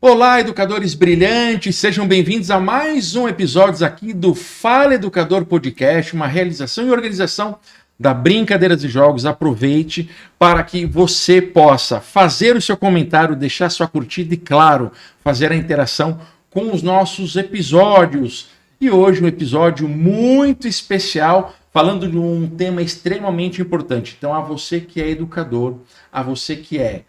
Olá, educadores brilhantes, sejam bem-vindos a mais um episódio aqui do Fala Educador Podcast, uma realização e organização da Brincadeiras e Jogos. Aproveite para que você possa fazer o seu comentário, deixar sua curtida e, claro, fazer a interação com os nossos episódios. E hoje um episódio muito especial, falando de um tema extremamente importante. Então, a você que é educador, a você que é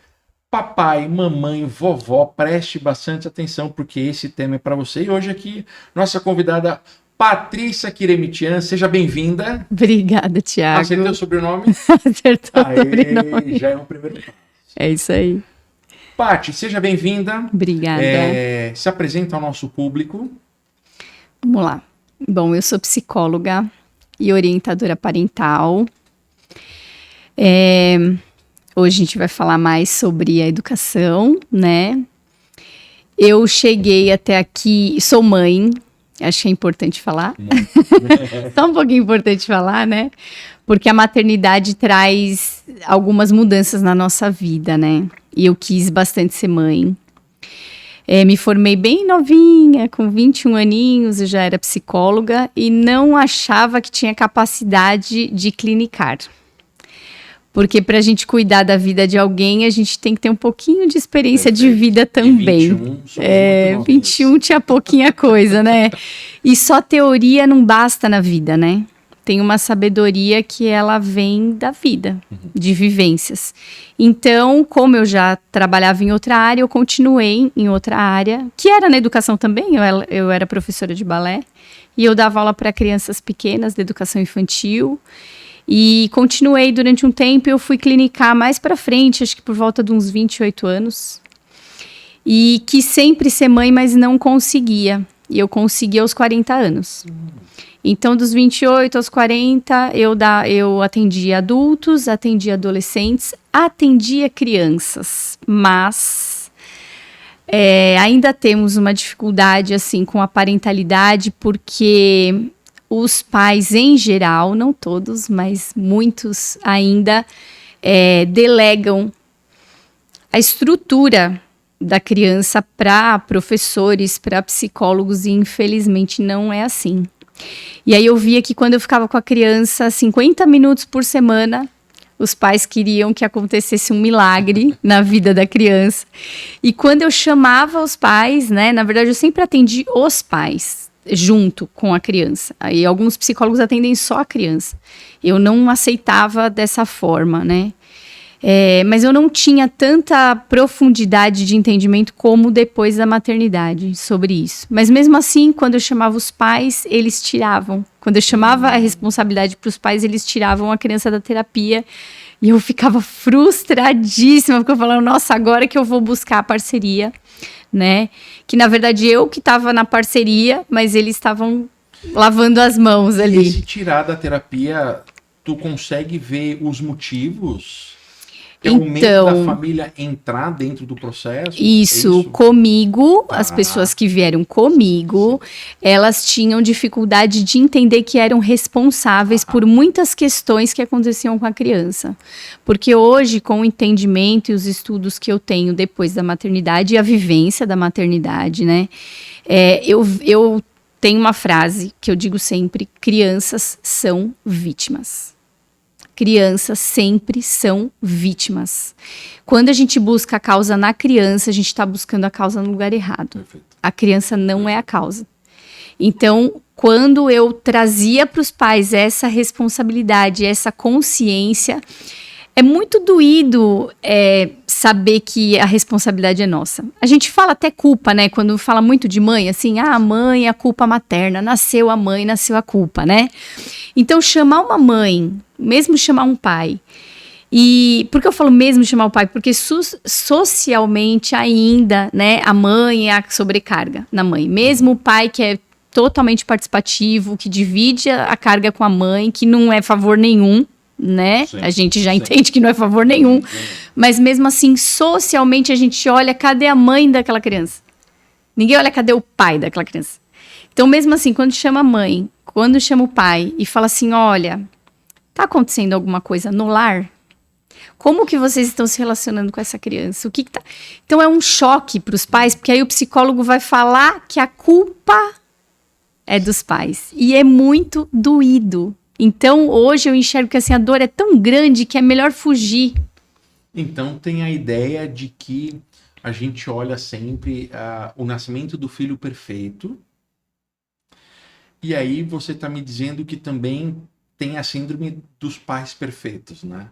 papai, mamãe, vovó, preste bastante atenção, porque esse tema é para você. E hoje aqui, nossa convidada Patrícia Quiremitian, seja bem-vinda. Obrigada, Thiago. Acertou o sobrenome? Acertou o sobrenome. Já é um primeiro passo. É isso aí. Pati, seja bem-vinda. Obrigada. Se apresenta ao nosso público. Vamos lá. Bom, eu sou psicóloga e orientadora parental. Hoje a gente vai falar mais sobre a educação, né? Eu cheguei até aqui, sou mãe, acho que é importante falar. Só um pouquinho importante falar, né? Porque a maternidade traz algumas mudanças na nossa vida, né? E eu quis bastante ser mãe. Me formei bem novinha, com 21 aninhos, eu já era psicóloga e não achava que tinha capacidade de clinicar. Porque para a gente cuidar da vida de alguém, a gente tem que ter um pouquinho de experiência de vida também. 21 tinha pouquinha coisa, né? E só teoria não basta na vida, né? Tem uma sabedoria que ela vem da vida, de vivências. Então, como eu já trabalhava em outra área, eu continuei em outra área, que era na educação também. Eu era professora de balé e eu dava aula para crianças pequenas, de educação infantil. E continuei durante um tempo, eu fui clinicar mais para frente, acho que por volta de uns 28 anos. E quis sempre ser mãe, mas não conseguia. E eu consegui aos 40 anos. Então, dos 28 aos 40, eu atendia adultos, atendia adolescentes, atendia crianças. Mas ainda temos uma dificuldade assim, com a parentalidade, porque os pais, em geral, não todos, mas muitos ainda delegam a estrutura da criança para professores, para psicólogos, e infelizmente não é assim. E aí eu via que quando eu ficava com a criança 50 minutos por semana, os pais queriam que acontecesse um milagre na vida da criança. E quando eu chamava os pais, né, na verdade eu sempre atendi os pais, junto com a criança. Aí alguns psicólogos atendem só a criança. Eu não aceitava dessa forma, né? Mas eu não tinha tanta profundidade de entendimento como depois da maternidade sobre isso. Mas mesmo assim, quando eu chamava os pais, eles tiravam. Quando eu chamava a responsabilidade para os pais, eles tiravam a criança da terapia. E eu ficava frustradíssima, porque eu falava, nossa, agora que eu vou buscar a parceria, né? Que na verdade eu que estava na parceria, mas eles estavam lavando as mãos ali. E se tirar da terapia, tu consegue ver os motivos? É o medo da família entrar dentro do processo? Isso, comigo, as pessoas que vieram comigo, elas tinham dificuldade de entender que eram responsáveis por muitas questões que aconteciam com a criança. Porque hoje, com o entendimento e os estudos que eu tenho depois da maternidade e a vivência da maternidade, né, eu tenho uma frase que eu digo sempre: crianças são vítimas. Crianças sempre são vítimas. Quando a gente busca a causa na criança, a gente está buscando a causa no lugar errado. Perfeito. A criança não é a causa. Então, quando eu trazia para os pais essa responsabilidade, essa consciência, é muito doído saber que a responsabilidade é nossa. A gente fala até culpa, né? Quando fala muito de mãe, assim, a mãe é a culpa materna, nasceu a mãe, nasceu a culpa, né? Então, chamar uma mãe, mesmo chamar um pai, e por que eu falo mesmo chamar o pai? Porque socialmente ainda, né, a mãe é a sobrecarga na mãe. Mesmo o pai que é totalmente participativo, que divide a carga com a mãe, que não é favor nenhum, né? Sim, a gente já entende que não é favor nenhum. Mas mesmo assim, socialmente a gente olha, cadê a mãe daquela criança? Ninguém olha, cadê o pai daquela criança? Então, mesmo assim, quando chama a mãe, quando chama o pai e fala assim, olha, tá acontecendo alguma coisa no lar? Como que vocês estão se relacionando com essa criança? Então é um choque para os pais, porque aí o psicólogo vai falar que a culpa é dos pais. E é muito doído. Então hoje eu enxergo que assim, a dor é tão grande que é melhor fugir. Então tem a ideia de que a gente olha sempre o nascimento do filho perfeito. E aí você está me dizendo que também tem a síndrome dos pais perfeitos, né?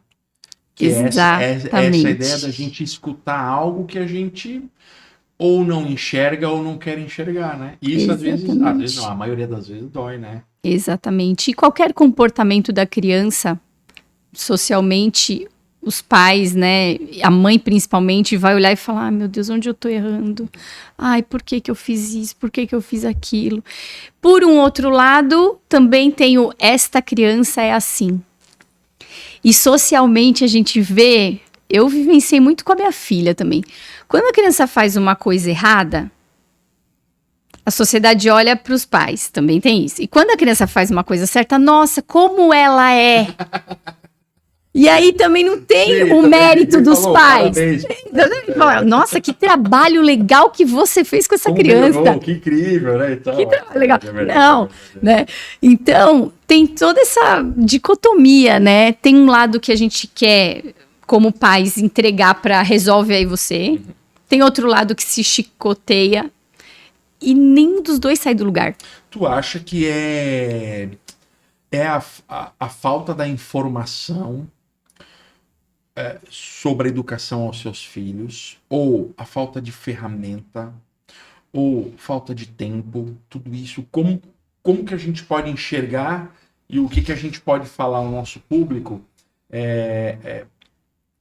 Que Exatamente. essa ideia da gente escutar algo que a gente ou não enxerga ou não quer enxergar, né? E isso às vezes não, a maioria das vezes dói, né? Exatamente. E qualquer comportamento da criança, socialmente, os pais, né, a mãe principalmente, vai olhar e falar, meu Deus, onde eu tô errando? Ai, por que eu fiz isso? Por que eu fiz aquilo? Por um outro lado, também tenho, esta criança é assim. E socialmente a gente vê, eu vivenciei muito com a minha filha também. Quando a criança faz uma coisa errada, a sociedade olha para os pais, também tem isso. E quando a criança faz uma coisa certa, nossa, como ela é. E aí também não tem o mérito dos pais. Nossa, que trabalho legal que você fez com essa como criança. Melhorou, que incrível, né? Então, que trabalho legal. Verdade, não, né? Então, tem toda essa dicotomia, né? Tem um lado que a gente quer, como pais, entregar para resolve aí você. Tem outro lado que se chicoteia. E nenhum dos dois sai do lugar. Tu acha que é a falta da informação sobre a educação aos seus filhos, ou a falta de ferramenta, ou falta de tempo, tudo isso, como que a gente pode enxergar e o que a gente pode falar ao nosso público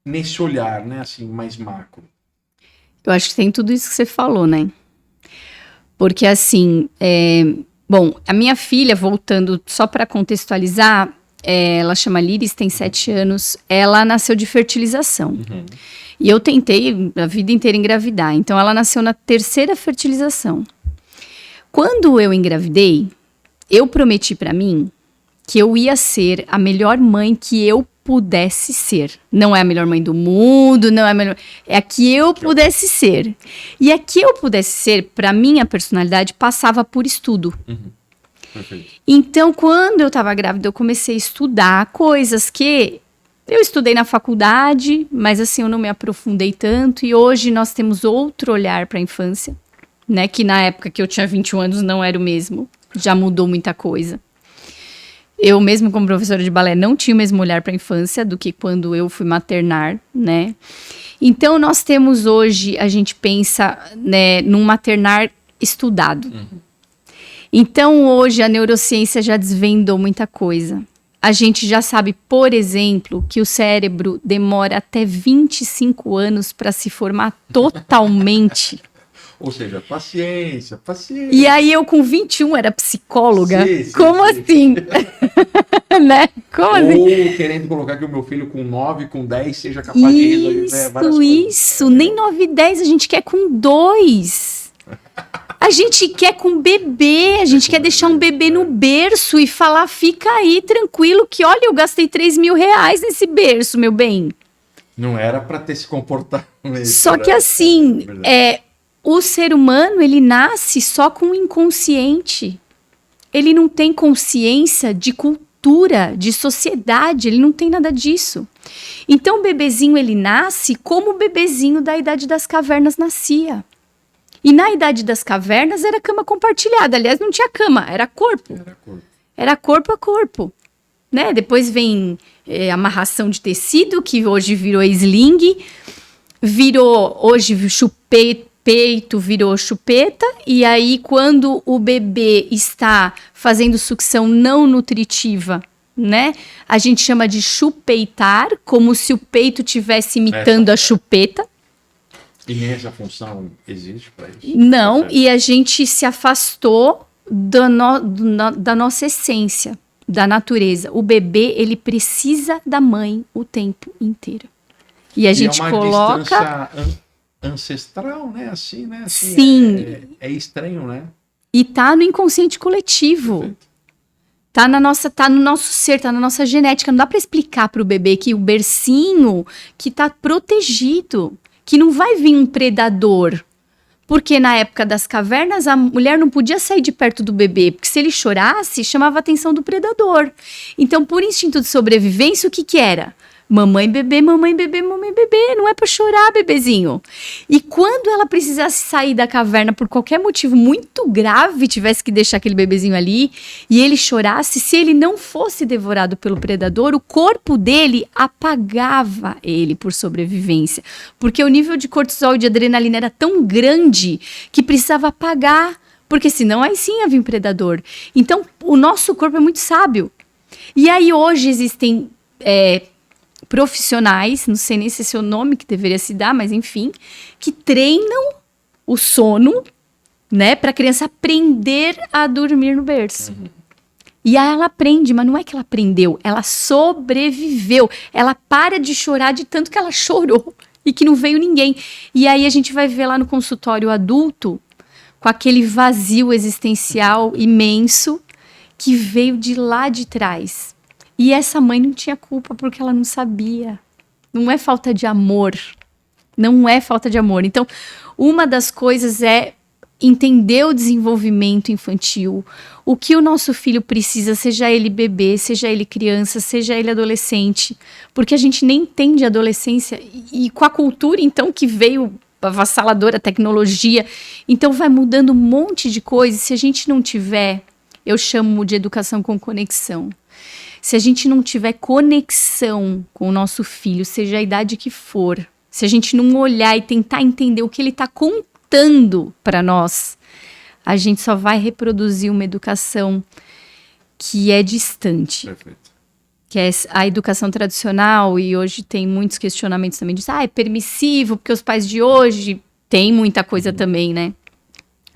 nesse olhar, né, assim, mais macro? Eu acho que tem tudo isso que você falou, né? Porque assim, bom, a minha filha, voltando só para contextualizar, ela chama Liris, tem 7 anos, ela nasceu de fertilização. Uhum. E eu tentei a vida inteira engravidar, então ela nasceu na 3ª fertilização. Quando eu engravidei, eu prometi para mim que eu ia ser a melhor mãe que eu pudesse ser. Não é a melhor mãe do mundo, não é a melhor... É a que eu pudesse ser. E a que eu pudesse ser, para minha personalidade, passava por estudo. Uhum. Perfeito. Então, quando eu estava grávida, eu comecei a estudar coisas que eu estudei na faculdade, mas assim, eu não me aprofundei tanto. E hoje nós temos outro olhar para a infância, né? Que na época que eu tinha 21 anos não era o mesmo. Já mudou muita coisa. Eu mesmo como professora de balé não tinha o mesmo olhar para a infância do que quando eu fui maternar, né? Então nós temos hoje, a gente pensa, né, num maternar estudado. Uhum. Então hoje a neurociência já desvendou muita coisa. A gente já sabe, por exemplo, que o cérebro demora até 25 anos para se formar totalmente. Ou seja, paciência. E aí eu com 21 era psicóloga? Sim, como assim? Né? Como assim? Ou querendo colocar que o meu filho com 9, com 10 seja capaz de resolver várias coisas. Isso, nem 9 e 10 a gente quer com 2. A gente quer com bebê, a gente quer deixar um bebê no berço e falar, fica aí tranquilo que, olha, eu gastei 3 mil reais nesse berço, meu bem. Não era para ter se comportado mesmo. Só que assim, o ser humano, ele nasce só com o inconsciente. Ele não tem consciência de cultura, de sociedade, ele não tem nada disso. Então o bebezinho, ele nasce como o bebezinho da Idade das Cavernas nascia. E na Idade das Cavernas era cama compartilhada. Aliás, não tinha cama, era corpo. Era corpo a corpo. Né? Depois vem amarração de tecido, que hoje virou sling. Hoje peito virou chupeta. E aí, quando o bebê está fazendo sucção não nutritiva, né? A gente chama de chupeitar, como se o peito estivesse imitando a chupeta. E nem essa função existe para isso? Não, e a gente se afastou da nossa essência, da natureza. O bebê, ele precisa da mãe o tempo inteiro. E a gente coloca... distância ancestral, né? Assim, né? Assim, sim. É estranho, né? E tá no inconsciente coletivo. Perfeito. Tá no nosso ser, tá na nossa genética. Não dá para explicar para o bebê que o bercinho que tá protegido, que não vai vir um predador. Porque na época das cavernas, a mulher não podia sair de perto do bebê, porque se ele chorasse, chamava a atenção do predador. Então, por instinto de sobrevivência, o que que era? Mamãe, bebê, mamãe, bebê, mamãe, bebê. Não é pra chorar, bebezinho. E quando ela precisasse sair da caverna por qualquer motivo muito grave, tivesse que deixar aquele bebezinho ali, e ele chorasse, se ele não fosse devorado pelo predador, o corpo dele apagava ele por sobrevivência. Porque o nível de cortisol e de adrenalina era tão grande que precisava apagar. Porque senão aí sim havia um predador. Então, o nosso corpo é muito sábio. E aí hoje existem... profissionais, não sei nem se esse é o nome que deveria se dar, mas enfim, que treinam o sono, né, para a criança aprender a dormir no berço. E aí ela aprende, mas não é que ela aprendeu, ela sobreviveu. Ela para de chorar de tanto que ela chorou e que não veio ninguém. E aí a gente vai ver lá no consultório adulto, com aquele vazio existencial imenso que veio de lá de trás. E essa mãe não tinha culpa porque ela não sabia. Não é falta de amor. Não é falta de amor. Então, uma das coisas é entender o desenvolvimento infantil. O que o nosso filho precisa, seja ele bebê, seja ele criança, seja ele adolescente. Porque a gente nem entende a adolescência. E com a cultura, então, que veio avassaladora, tecnologia. Então, vai mudando um monte de coisas. Se a gente não tiver, eu chamo de educação com conexão. Se a gente não tiver conexão com o nosso filho, seja a idade que for, se a gente não olhar e tentar entender o que ele está contando para nós, a gente só vai reproduzir uma educação que é distante. Perfeito. Que é a educação tradicional, e hoje tem muitos questionamentos também de é permissivo, porque os pais de hoje têm muita coisa também, né?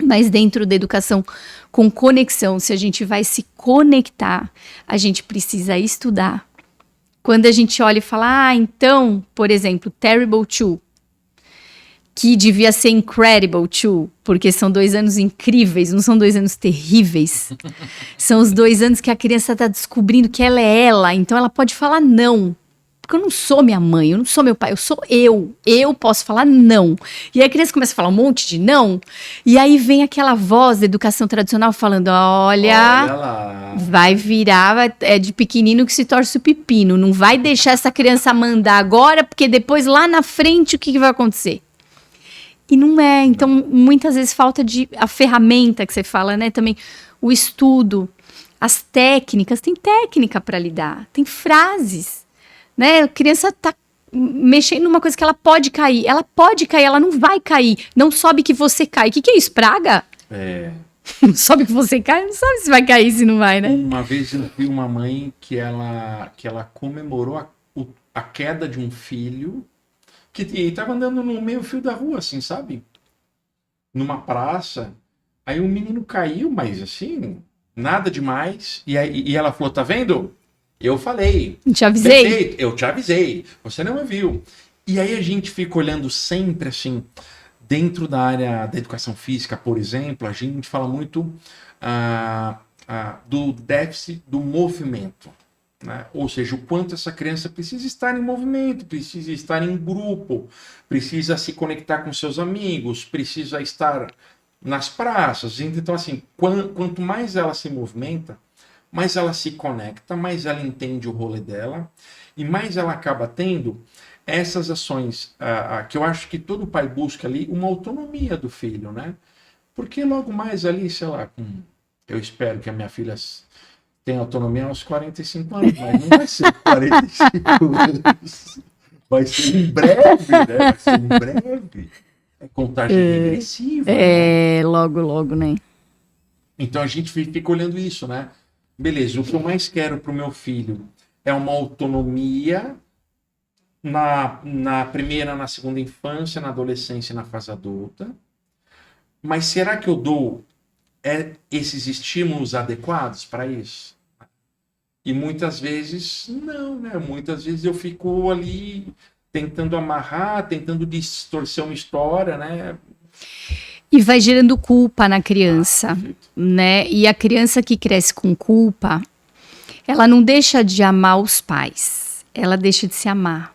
Mas dentro da educação com conexão, se a gente vai se conectar, a gente precisa estudar. Quando a gente olha e fala, então, por exemplo, Terrible 2, que devia ser Incredible 2, porque são 2 anos incríveis, não são 2 anos terríveis. São os 2 anos que a criança está descobrindo que ela é ela, então ela pode falar não. Porque eu não sou minha mãe, eu não sou meu pai, eu sou eu. Eu posso falar não. E aí a criança começa a falar um monte de não. E aí vem aquela voz da educação tradicional falando, olha lá. Vai virar, é de pequenino que se torce o pepino. Não vai deixar essa criança mandar agora, porque depois lá na frente o que vai acontecer? E não é. Então, muitas vezes falta a ferramenta que você fala, né? Também o estudo, as técnicas. Tem técnica para lidar, tem frases. Né? A criança tá mexendo numa coisa que ela pode cair, ela não vai cair, não sobe que você cai. O que é isso, praga? Sobe que você cai, não sabe se vai cair, se não vai, né? Uma vez eu vi uma mãe que ela comemorou a queda de um filho que estava andando no meio fio da rua, assim, sabe? Numa praça, aí o menino caiu, mas assim, nada demais, e ela falou, tá vendo? Eu falei. Te avisei. Perfeito, eu te avisei. Você não me viu. E aí a gente fica olhando sempre assim, dentro da área da educação física, por exemplo, a gente fala muito do déficit do movimento. Né? Ou seja, o quanto essa criança precisa estar em movimento, precisa estar em grupo, precisa se conectar com seus amigos, precisa estar nas praças. Então, assim, quanto mais ela se movimenta, mais ela se conecta, mais ela entende o rolê dela e mais ela acaba tendo essas ações que eu acho que todo pai busca ali, uma autonomia do filho, né? Porque logo mais ali, sei lá, eu espero que a minha filha tenha autonomia aos 45 anos, mas não vai ser 45 anos. Vai ser em breve, né? Vai ser em breve. É contagem regressiva. Né? Logo, né? Então a gente fica olhando isso, né? Beleza, o que eu mais quero para o meu filho é uma autonomia na primeira, na segunda infância, na adolescência e na fase adulta. Mas será que eu dou esses estímulos adequados para isso? E muitas vezes não, né? Muitas vezes eu fico ali tentando amarrar, tentando distorcer uma história, né? E vai gerando culpa na criança, né? E a criança que cresce com culpa, ela não deixa de amar os pais, ela deixa de se amar.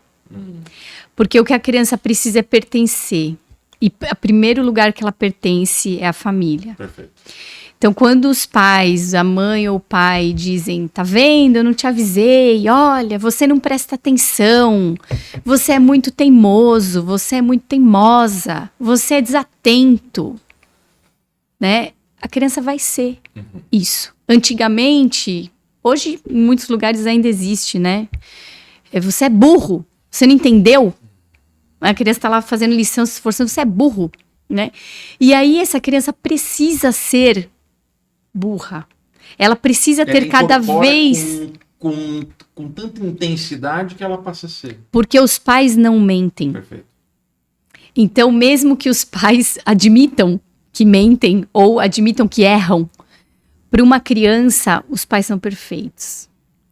Porque o que a criança precisa é pertencer. E o primeiro lugar que ela pertence é a família. Perfeito. Então, quando os pais, a mãe ou o pai dizem, tá vendo, eu não te avisei, olha, você não presta atenção, você é muito teimoso, você é muito teimosa, você é desatento, né? A criança vai ser isso. Antigamente, hoje em muitos lugares ainda existe, né? Você é burro, você não entendeu? A criança está lá fazendo lição, se esforçando, você é burro, né? E aí essa criança precisa ser burra. Ela precisa ter cada vez... Com tanta intensidade que ela passa a ser. Porque os pais não mentem. Perfeito. Então, mesmo que os pais admitam que mentem ou admitam que erram, para uma criança, os pais são perfeitos.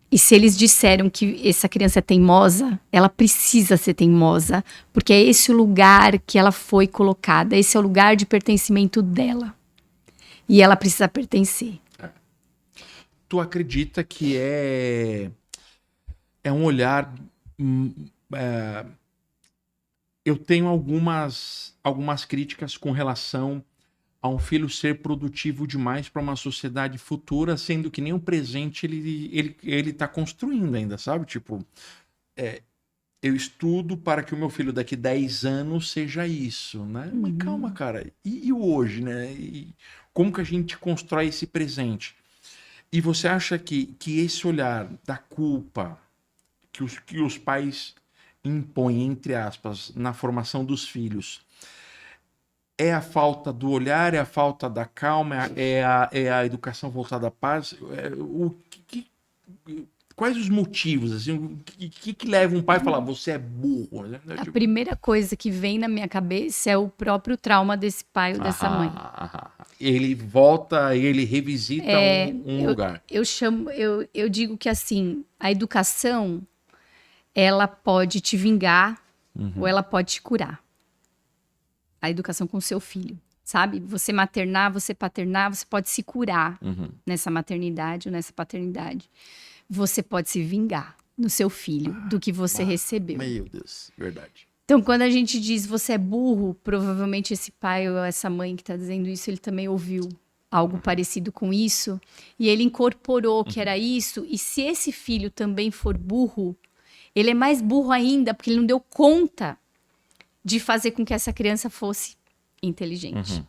E se eles disseram que essa criança é teimosa, ela precisa ser teimosa, porque é esse o lugar que ela foi colocada, esse é o lugar de pertencimento dela. E ela precisa pertencer. Tu acredita que é um olhar... eu tenho algumas críticas com relação a um filho ser produtivo demais para uma sociedade futura, sendo que nem o presente ele tá construindo ainda, sabe? Tipo, eu estudo para que o meu filho daqui 10 anos seja isso, né? Mas calma, cara. E o hoje, né? E como que a gente constrói esse presente? E você acha que esse olhar da culpa que os pais impõem, entre aspas, na formação dos filhos, é a falta do olhar, é a falta da calma, é a educação voltada à paz? Quais os motivos? Assim, o que leva um pai a falar, você é burro? Né? A primeira coisa que vem na minha cabeça é o próprio trauma desse pai ou dessa mãe. Ele volta, ele revisita um lugar. Eu digo que assim, a educação, ela pode te vingar ou ela pode te curar. A educação com o seu filho, sabe? Você maternar, você paternar, você pode se curar nessa maternidade ou nessa paternidade. Você pode se vingar no seu filho do que você recebeu. Meu Deus, verdade. Então, quando a gente diz você é burro, provavelmente esse pai ou essa mãe que está dizendo isso, ele também ouviu algo parecido com isso e ele incorporou que era isso. E se esse filho também for burro, ele é mais burro ainda porque ele não deu conta de fazer com que essa criança fosse inteligente.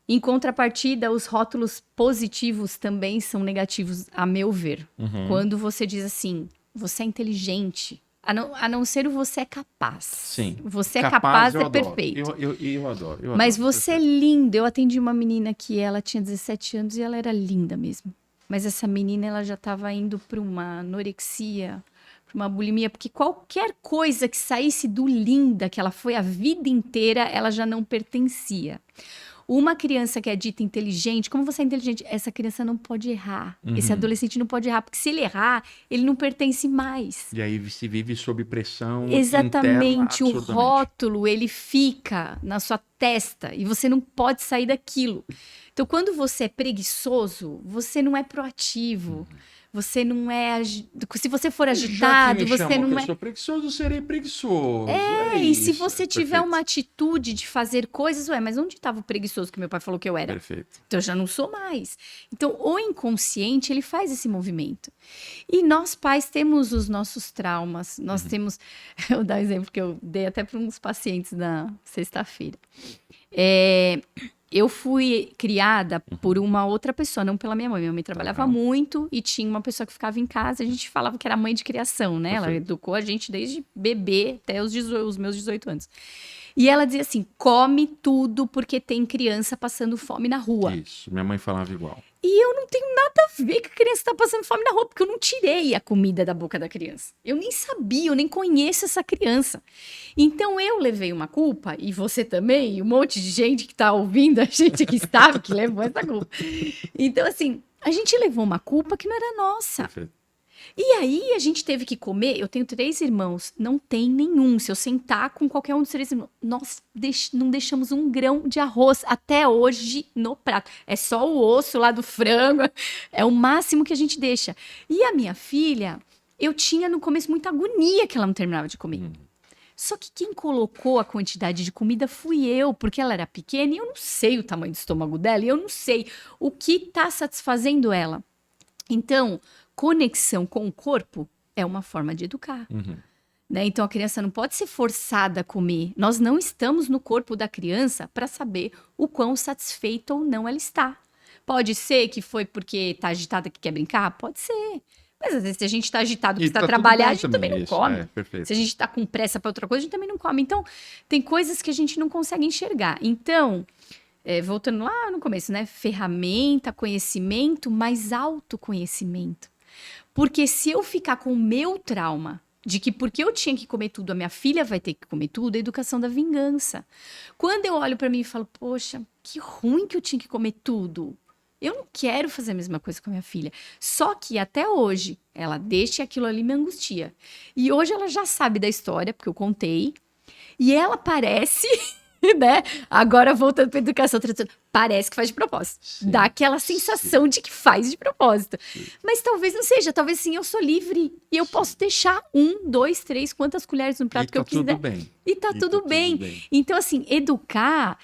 Em contrapartida, os rótulos positivos também são negativos, a meu ver. Quando você diz assim, você é inteligente, a não ser o você é capaz. Sim. Você é capaz, é perfeito. Eu adoro. Mas você é lindo. Eu atendi uma menina que ela tinha 17 anos e ela era linda mesmo. Mas essa menina, ela já estava indo para uma anorexia, uma bulimia, porque qualquer coisa que saísse do linda, que ela foi a vida inteira, ela já não pertencia. Uma criança que é dita inteligente, como você é inteligente? Essa criança não pode errar. Esse adolescente não pode errar, porque se ele errar, ele não pertence mais. E aí se vive sob pressão. Exatamente, interna, o rótulo, ele fica na sua testa e você não pode sair daquilo. Então, quando você é preguiçoso, você não é proativo. Você não é... Se você for agitado, você não é... Eu sou preguiçoso, serei preguiçoso. E se você tiver uma atitude de fazer coisas... mas onde estava o preguiçoso que meu pai falou que eu era? Perfeito. Então, eu já não sou mais. Então, o inconsciente, ele faz esse movimento. E nós, pais, temos os nossos traumas. Nós temos... Eu vou dar um exemplo que eu dei até para uns pacientes na sexta-feira. Eu fui criada por uma outra pessoa, não pela minha mãe. Minha mãe trabalhava muito e tinha uma pessoa que ficava em casa. A gente falava que era mãe de criação, né? Perfeito. Ela educou a gente desde bebê até os meus 18 anos. E ela dizia assim, come tudo porque tem criança passando fome na rua. Isso, minha mãe falava igual. E eu não tenho nada a ver que a criança está passando fome na rua, porque eu não tirei a comida da boca da criança. Eu nem sabia, eu nem conheço essa criança. Então eu levei uma culpa, e você também, e um monte de gente que está ouvindo, a gente que sabe que levou essa culpa. Então assim, a gente levou uma culpa que não era nossa. Perfeito. E aí a gente teve que comer. Eu tenho 3 irmãos, não tem nenhum. Se eu sentar com qualquer um dos 3 irmãos, nós não deixamos um grão de arroz até hoje no prato. É só o osso lá do frango, é o máximo que a gente deixa. E a minha filha, eu tinha no começo muita agonia que ela não terminava de comer. Só que quem colocou a quantidade de comida fui eu, porque ela era pequena e eu não sei o tamanho do estômago dela e eu não sei o que está satisfazendo ela. Então, conexão com o corpo é uma forma de educar. Né? Então, a criança não pode ser forçada a comer. Nós não estamos no corpo da criança para saber o quão satisfeita ou não ela está. Pode ser que foi porque está agitada que quer brincar? Pode ser. Mas às vezes, se a gente está agitado, precisa trabalhar, a gente também não come. Se a gente está com pressa para outra coisa, a gente também não come. Então, tem coisas que a gente não consegue enxergar. Então, voltando lá no começo, né? Ferramenta, conhecimento, mais autoconhecimento. Porque se eu ficar com o meu trauma de que porque eu tinha que comer tudo, a minha filha vai ter que comer tudo, é a educação da vingança. Quando eu olho para mim e falo, poxa, que ruim que eu tinha que comer tudo. Eu não quero fazer a mesma coisa com a minha filha. Só que até hoje, ela deixa aquilo ali me angustia. E hoje ela já sabe da história, porque eu contei. E ela parece, né? Agora voltando para a educação tradicional, parece que faz de propósito. Sim, dá aquela sensação de que faz de propósito. Sim. Mas talvez não seja. Talvez sim, eu sou livre. E eu posso deixar 1, 2, 3, quantas colheres no prato que eu quiser. E tá tudo bem. Então, assim, educar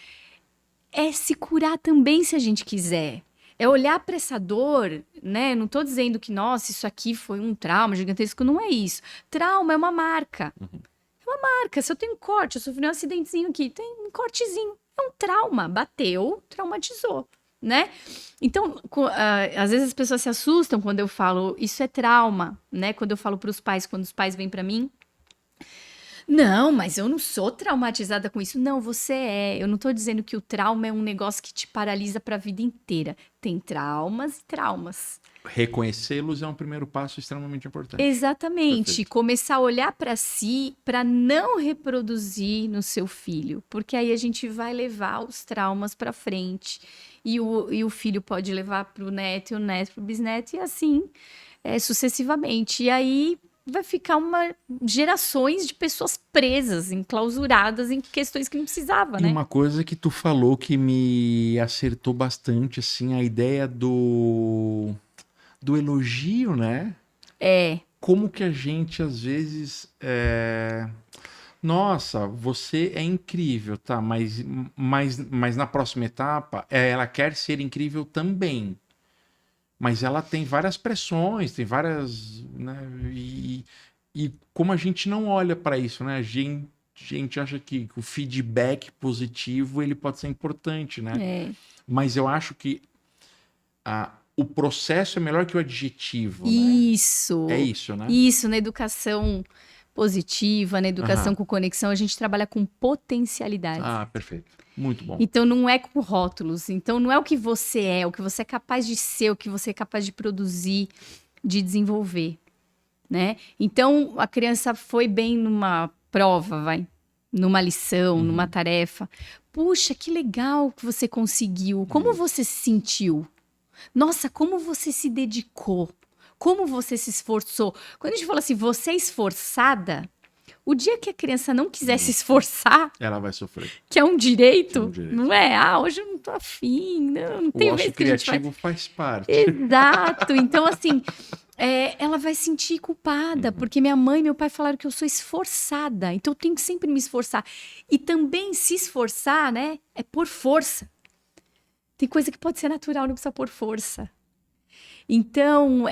é se curar também se a gente quiser. É olhar para essa dor, né? Não tô dizendo que, nossa, isso aqui foi um trauma gigantesco. Não é isso. Trauma é uma marca. É uma marca. Se eu tenho um corte, eu sofri um acidentezinho aqui, tem um cortezinho. É um trauma. Bateu, traumatizou, né? Então, às vezes as pessoas se assustam quando eu falo, isso é trauma, né? Quando eu falo para os pais, quando os pais vêm para mim. Não, mas eu não sou traumatizada com isso. Não, você é. Eu não tô dizendo que o trauma é um negócio que te paralisa para a vida inteira. Tem traumas e traumas. Reconhecê-los é um primeiro passo extremamente importante. Exatamente. Perfeito. Começar a olhar para si para não reproduzir no seu filho. Porque aí a gente vai levar os traumas para frente. E o filho pode levar para o neto, e o neto para o bisneto, e assim sucessivamente. E aí vai ficar gerações de pessoas presas, enclausuradas em questões que não precisava, né? E uma coisa que tu falou que me acertou bastante, assim, a ideia do elogio, né? Como que a gente, às vezes, nossa, você é incrível, tá? Mas na próxima etapa, ela quer ser incrível também. Mas ela tem várias pressões, tem várias, né? E como a gente não olha para isso, né? A gente acha que o feedback positivo ele pode ser importante, né? Mas eu acho que o processo é melhor que o adjetivo, isso, né? É isso, né? Isso, na educação positiva, na educação com conexão, a gente trabalha com potencialidades. Perfeito. Muito bom. Então, não é com rótulos. Então, não é o que você é, o que você é capaz de ser, o que você é capaz de produzir, de desenvolver, né? Então, a criança foi bem numa prova, numa lição, numa tarefa. Puxa, que legal que você conseguiu. Como você se sentiu? Nossa, como você se dedicou? Como você se esforçou? Quando a gente fala assim, você é esforçada, o dia que a criança não quiser se esforçar... ela vai sofrer. Que é um direito, não é? Hoje eu não tô afim, não tem vez que a gente criativo faz parte. Exato. Então, assim, ela vai sentir culpada, porque minha mãe e meu pai falaram que eu sou esforçada, então eu tenho que sempre me esforçar. E também se esforçar, né, é por força. Tem coisa que pode ser natural, não precisa por força. Então,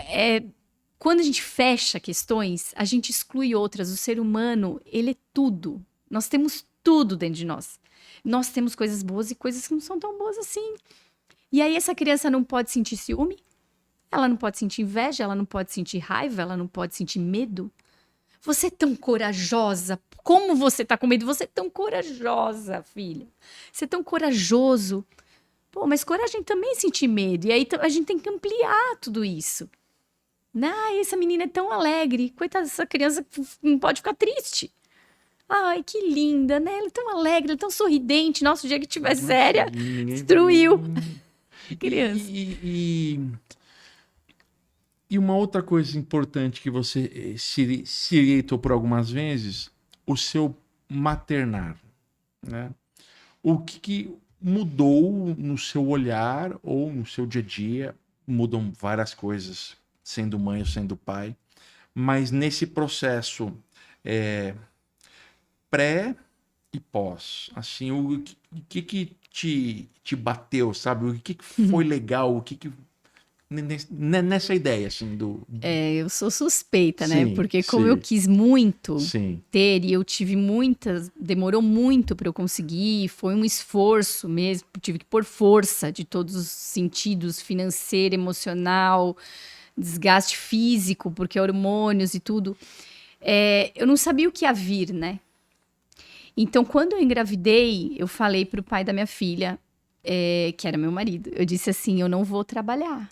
quando a gente fecha questões, a gente exclui outras. O ser humano, ele é tudo. Nós temos tudo dentro de nós. Nós temos coisas boas e coisas que não são tão boas assim. E aí essa criança não pode sentir ciúme, ela não pode sentir inveja, ela não pode sentir raiva, ela não pode sentir medo. Você é tão corajosa. Como você tá com medo? Você é tão corajosa, filha. Você é tão corajoso. Pô, mas coragem também é sentir medo. E aí a gente tem que ampliar tudo isso. Essa menina é tão alegre. Coitada dessa criança, não pode ficar triste. Ai, que linda, né? Ela é tão alegre, ela é tão sorridente. Nossa, o dia que tiver séria, destruiu. Criança. E E uma outra coisa importante que você se irritou por algumas vezes, o seu maternar, né? O que mudou no seu olhar ou no seu dia a dia? Mudam várias coisas, sendo mãe ou sendo pai, mas nesse processo pré e pós, assim, o que te bateu, sabe? O que foi legal, nessa ideia, assim, Eu sou suspeita, né? Sim, Porque como sim. eu quis muito Sim. ter e eu tive muitas, demorou muito para eu conseguir, foi um esforço mesmo, tive que pôr força de todos os sentidos, financeiro, emocional, desgaste físico, porque hormônios e tudo. Eu não sabia o que ia vir, né? Então, quando eu engravidei, eu falei pro pai da minha filha, que era meu marido, eu disse assim, eu não vou trabalhar.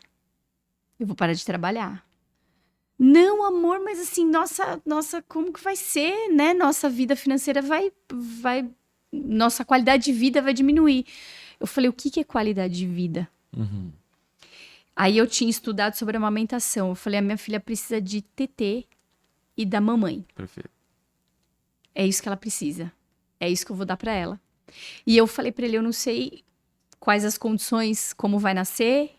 Eu vou parar de trabalhar. Não, amor, mas assim, nossa, como que vai ser, né? Nossa vida financeira nossa qualidade de vida vai diminuir. Eu falei, o que é qualidade de vida? Uhum. Aí eu tinha estudado sobre amamentação. Eu falei, a minha filha precisa de tetê e da mamãe. Perfeito. É isso que ela precisa. É isso que eu vou dar pra ela. E eu falei pra ele, eu não sei quais as condições, como vai nascer,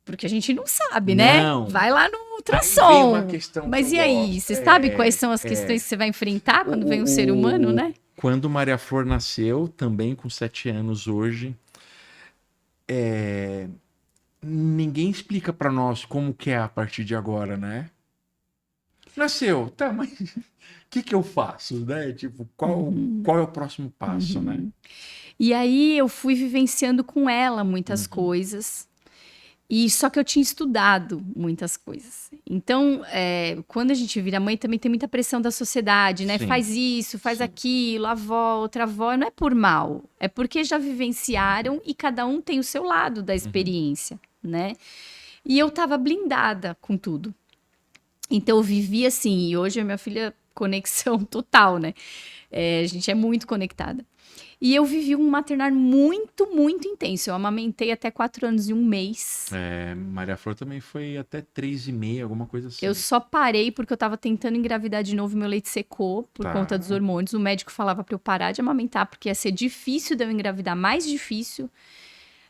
porque a gente não sabe, né? Não. Vai lá no Aí vem ultrassom. uma questão Mas que e eu aí? gosto. Você sabe quais são as questões que você vai enfrentar quando vem um ser humano, né? Quando Maria Flor nasceu, também com 7 anos hoje, ninguém explica pra nós como que é a partir de agora, né? Nasceu, tá, mas o que eu faço, né? Tipo, qual é o próximo passo, né? E aí eu fui vivenciando com ela muitas coisas. E só que eu tinha estudado muitas coisas. Então, quando a gente vira mãe, também tem muita pressão da sociedade, né? Sim. Faz isso, faz aquilo, avó, outra avó. Não é por mal. É porque já vivenciaram e cada um tem o seu lado da experiência, né? E eu tava blindada com tudo. Então, eu vivi assim. E hoje a minha filha, conexão total, né? A gente é muito conectada. E eu vivi um maternar muito, muito intenso. Eu amamentei até 4 anos e 1 mês. Maria Flor também foi até 3,5, alguma coisa assim. Eu só parei porque eu tava tentando engravidar de novo, meu leite secou por conta dos hormônios. O médico falava pra eu parar de amamentar, porque ia ser difícil de eu engravidar, mais difícil.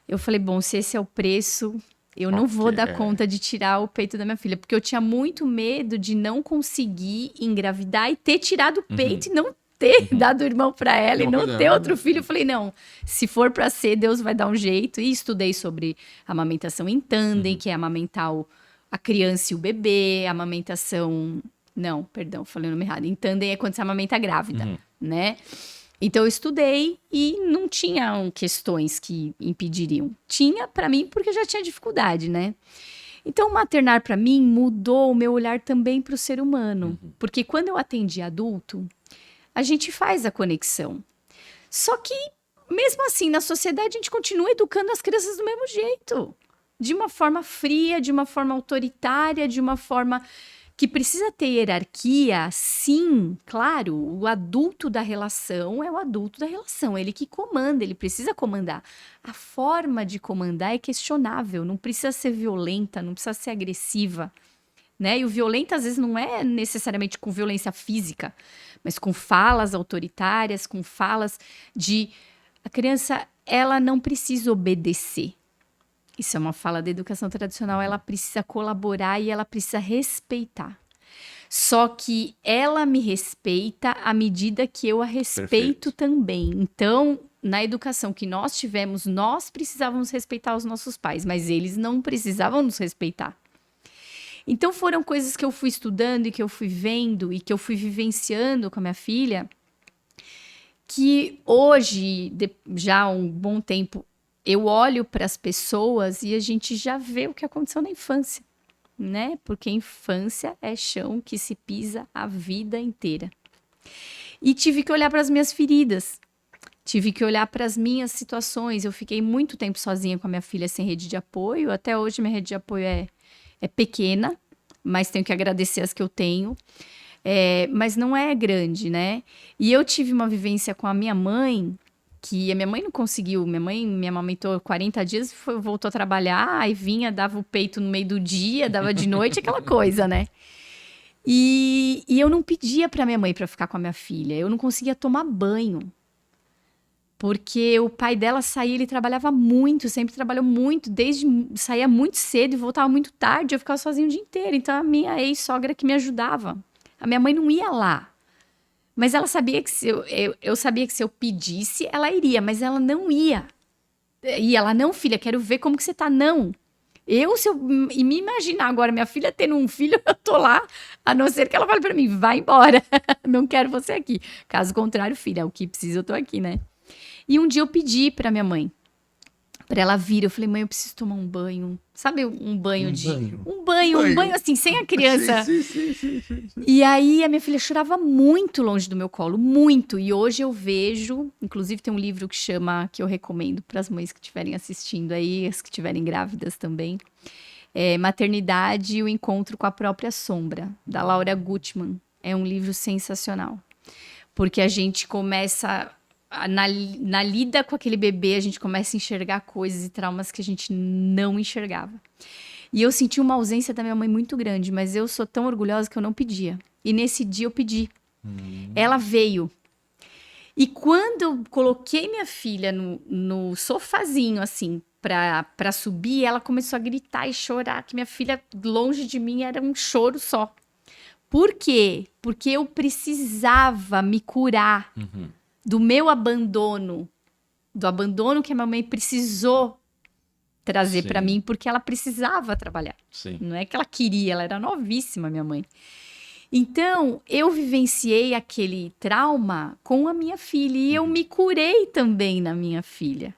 Eu falei, bom, se esse é o preço, eu não vou dar conta de tirar o peito da minha filha. Porque eu tinha muito medo de não conseguir engravidar e ter tirado o peito e não ter dado o irmão pra ela e não ter outro filho. Eu falei, não, se for pra ser, Deus vai dar um jeito. E estudei sobre amamentação em tandem, que é amamentar a criança e o bebê, amamentação... Não, perdão, falei o nome errado. Em tandem é quando você amamenta grávida, né? Então eu estudei e não tinham questões que impediriam. Tinha pra mim porque eu já tinha dificuldade, né? Então, o maternar, para mim, mudou o meu olhar também para o ser humano. Porque quando eu atendi adulto, a gente faz a conexão. Só que, mesmo assim, na sociedade, a gente continua educando as crianças do mesmo jeito. De uma forma fria, de uma forma autoritária, de uma forma que precisa ter hierarquia, sim, claro. O adulto da relação é o adulto da relação. Ele que comanda, ele precisa comandar. A forma de comandar é questionável, não precisa ser violenta, não precisa ser agressiva. Né? E o violento, às vezes, não é necessariamente com violência física, mas com falas autoritárias, com falas de... A criança, ela não precisa obedecer. Isso é uma fala da educação tradicional, ela precisa colaborar e ela precisa respeitar. Só que ela me respeita à medida que eu a respeito também. Então, na educação que nós tivemos, nós precisávamos respeitar os nossos pais, mas eles não precisavam nos respeitar. Então, foram coisas que eu fui estudando e que eu fui vendo e que eu fui vivenciando com a minha filha, que hoje, já há um bom tempo, eu olho para as pessoas e a gente já vê o que aconteceu na infância, né? Porque infância é chão que se pisa a vida inteira. E tive que olhar para as minhas feridas, tive que olhar para as minhas situações. Eu fiquei muito tempo sozinha com a minha filha sem rede de apoio. Até hoje minha rede de apoio é pequena, mas tenho que agradecer as que eu tenho. Mas não é grande, né? E eu tive uma vivência com a minha mãe que a minha mãe não conseguiu. Minha mãe me amamentou 40 dias, voltou a trabalhar, aí vinha, dava o peito no meio do dia, dava de noite, aquela coisa, né? E eu não pedia pra minha mãe pra ficar com a minha filha. Eu não conseguia tomar banho. Porque o pai dela saía, ele trabalhava muito, sempre trabalhou muito, saía muito cedo e voltava muito tarde, eu ficava sozinha o dia inteiro. Então a minha ex-sogra que me ajudava. A minha mãe não ia lá. Mas ela sabia que eu sabia que se eu pedisse, ela iria, mas ela não ia. E ela, não, filha, quero ver como que você tá. Não. E me imaginar agora, minha filha tendo um filho, eu tô lá, a não ser que ela fale pra mim, vai embora, não quero você aqui. Caso contrário, filha, o que precisa, eu tô aqui, né? E um dia eu pedi pra minha mãe, pra ela vir. Eu falei, mãe, eu preciso tomar um banho. Sabe, um banho de... Banho. Um banho assim, sem a criança. Sim. E aí a minha filha chorava muito longe do meu colo, muito. E hoje eu vejo, inclusive tem um livro que chama, que eu recomendo para as mães que estiverem assistindo aí, as que estiverem grávidas também. Maternidade e o Encontro com a Própria Sombra, da Laura Gutman. É um livro sensacional. Porque a gente começa... Na lida com aquele bebê, a gente começa a enxergar coisas e traumas que a gente não enxergava. E eu senti uma ausência da minha mãe muito grande, mas eu sou tão orgulhosa que eu não pedia. E nesse dia eu pedi. Ela veio. E quando eu coloquei minha filha no sofazinho, assim, pra subir, ela começou a gritar e chorar, que minha filha, longe de mim, era um choro só. Por quê? Porque eu precisava me curar do meu abandono, do abandono que a minha mãe precisou trazer para mim, porque ela precisava trabalhar. Sim. Não é que ela queria, ela era novíssima, minha mãe. Então, eu vivenciei aquele trauma com a minha filha e eu me curei também na minha filha.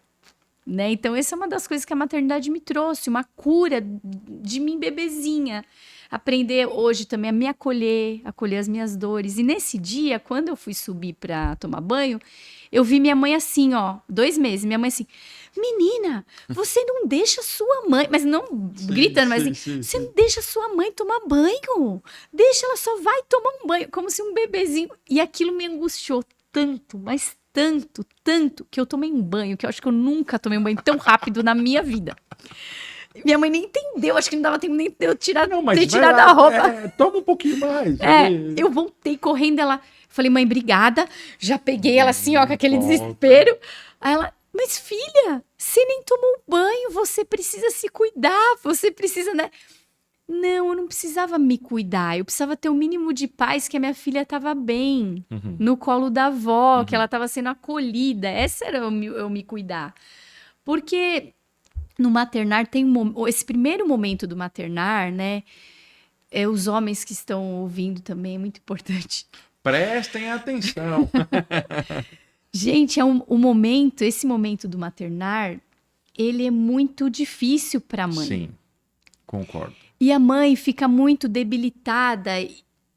Né? Então, essa é uma das coisas que a maternidade me trouxe, uma cura de mim bebezinha. Aprender hoje também a me acolher as minhas dores. E nesse dia, quando eu fui subir para tomar banho, eu vi minha mãe assim, ó, 2 meses, minha mãe assim, menina, você não deixa sua mãe, mas não gritando, mas assim, você não deixa sua mãe tomar banho, deixa, ela só vai tomar um banho, como se um bebezinho. E aquilo me angustiou tanto, mas tanto, que eu tomei um banho, que eu acho que eu nunca tomei um banho tão rápido na minha vida. Minha mãe nem entendeu, acho que não dava tempo nem de eu tirar, ter tirado a roupa. Toma um pouquinho mais. Eu voltei correndo, ela... Falei, mãe, obrigada. Já peguei ela assim, ó, com aquele desespero. Aí ela, mas filha, você nem tomou banho, você precisa se cuidar, você precisa, né? Não, eu não precisava me cuidar, eu precisava ter o mínimo de paz que a minha filha estava bem, no colo da avó, que ela estava sendo acolhida. Essa era eu me cuidar. Porque... No maternar tem esse primeiro momento do maternar, né? Os homens que estão ouvindo também é muito importante. Prestem atenção. Gente, esse momento do maternar, ele é muito difícil para a mãe. Sim, concordo. E a mãe fica muito debilitada.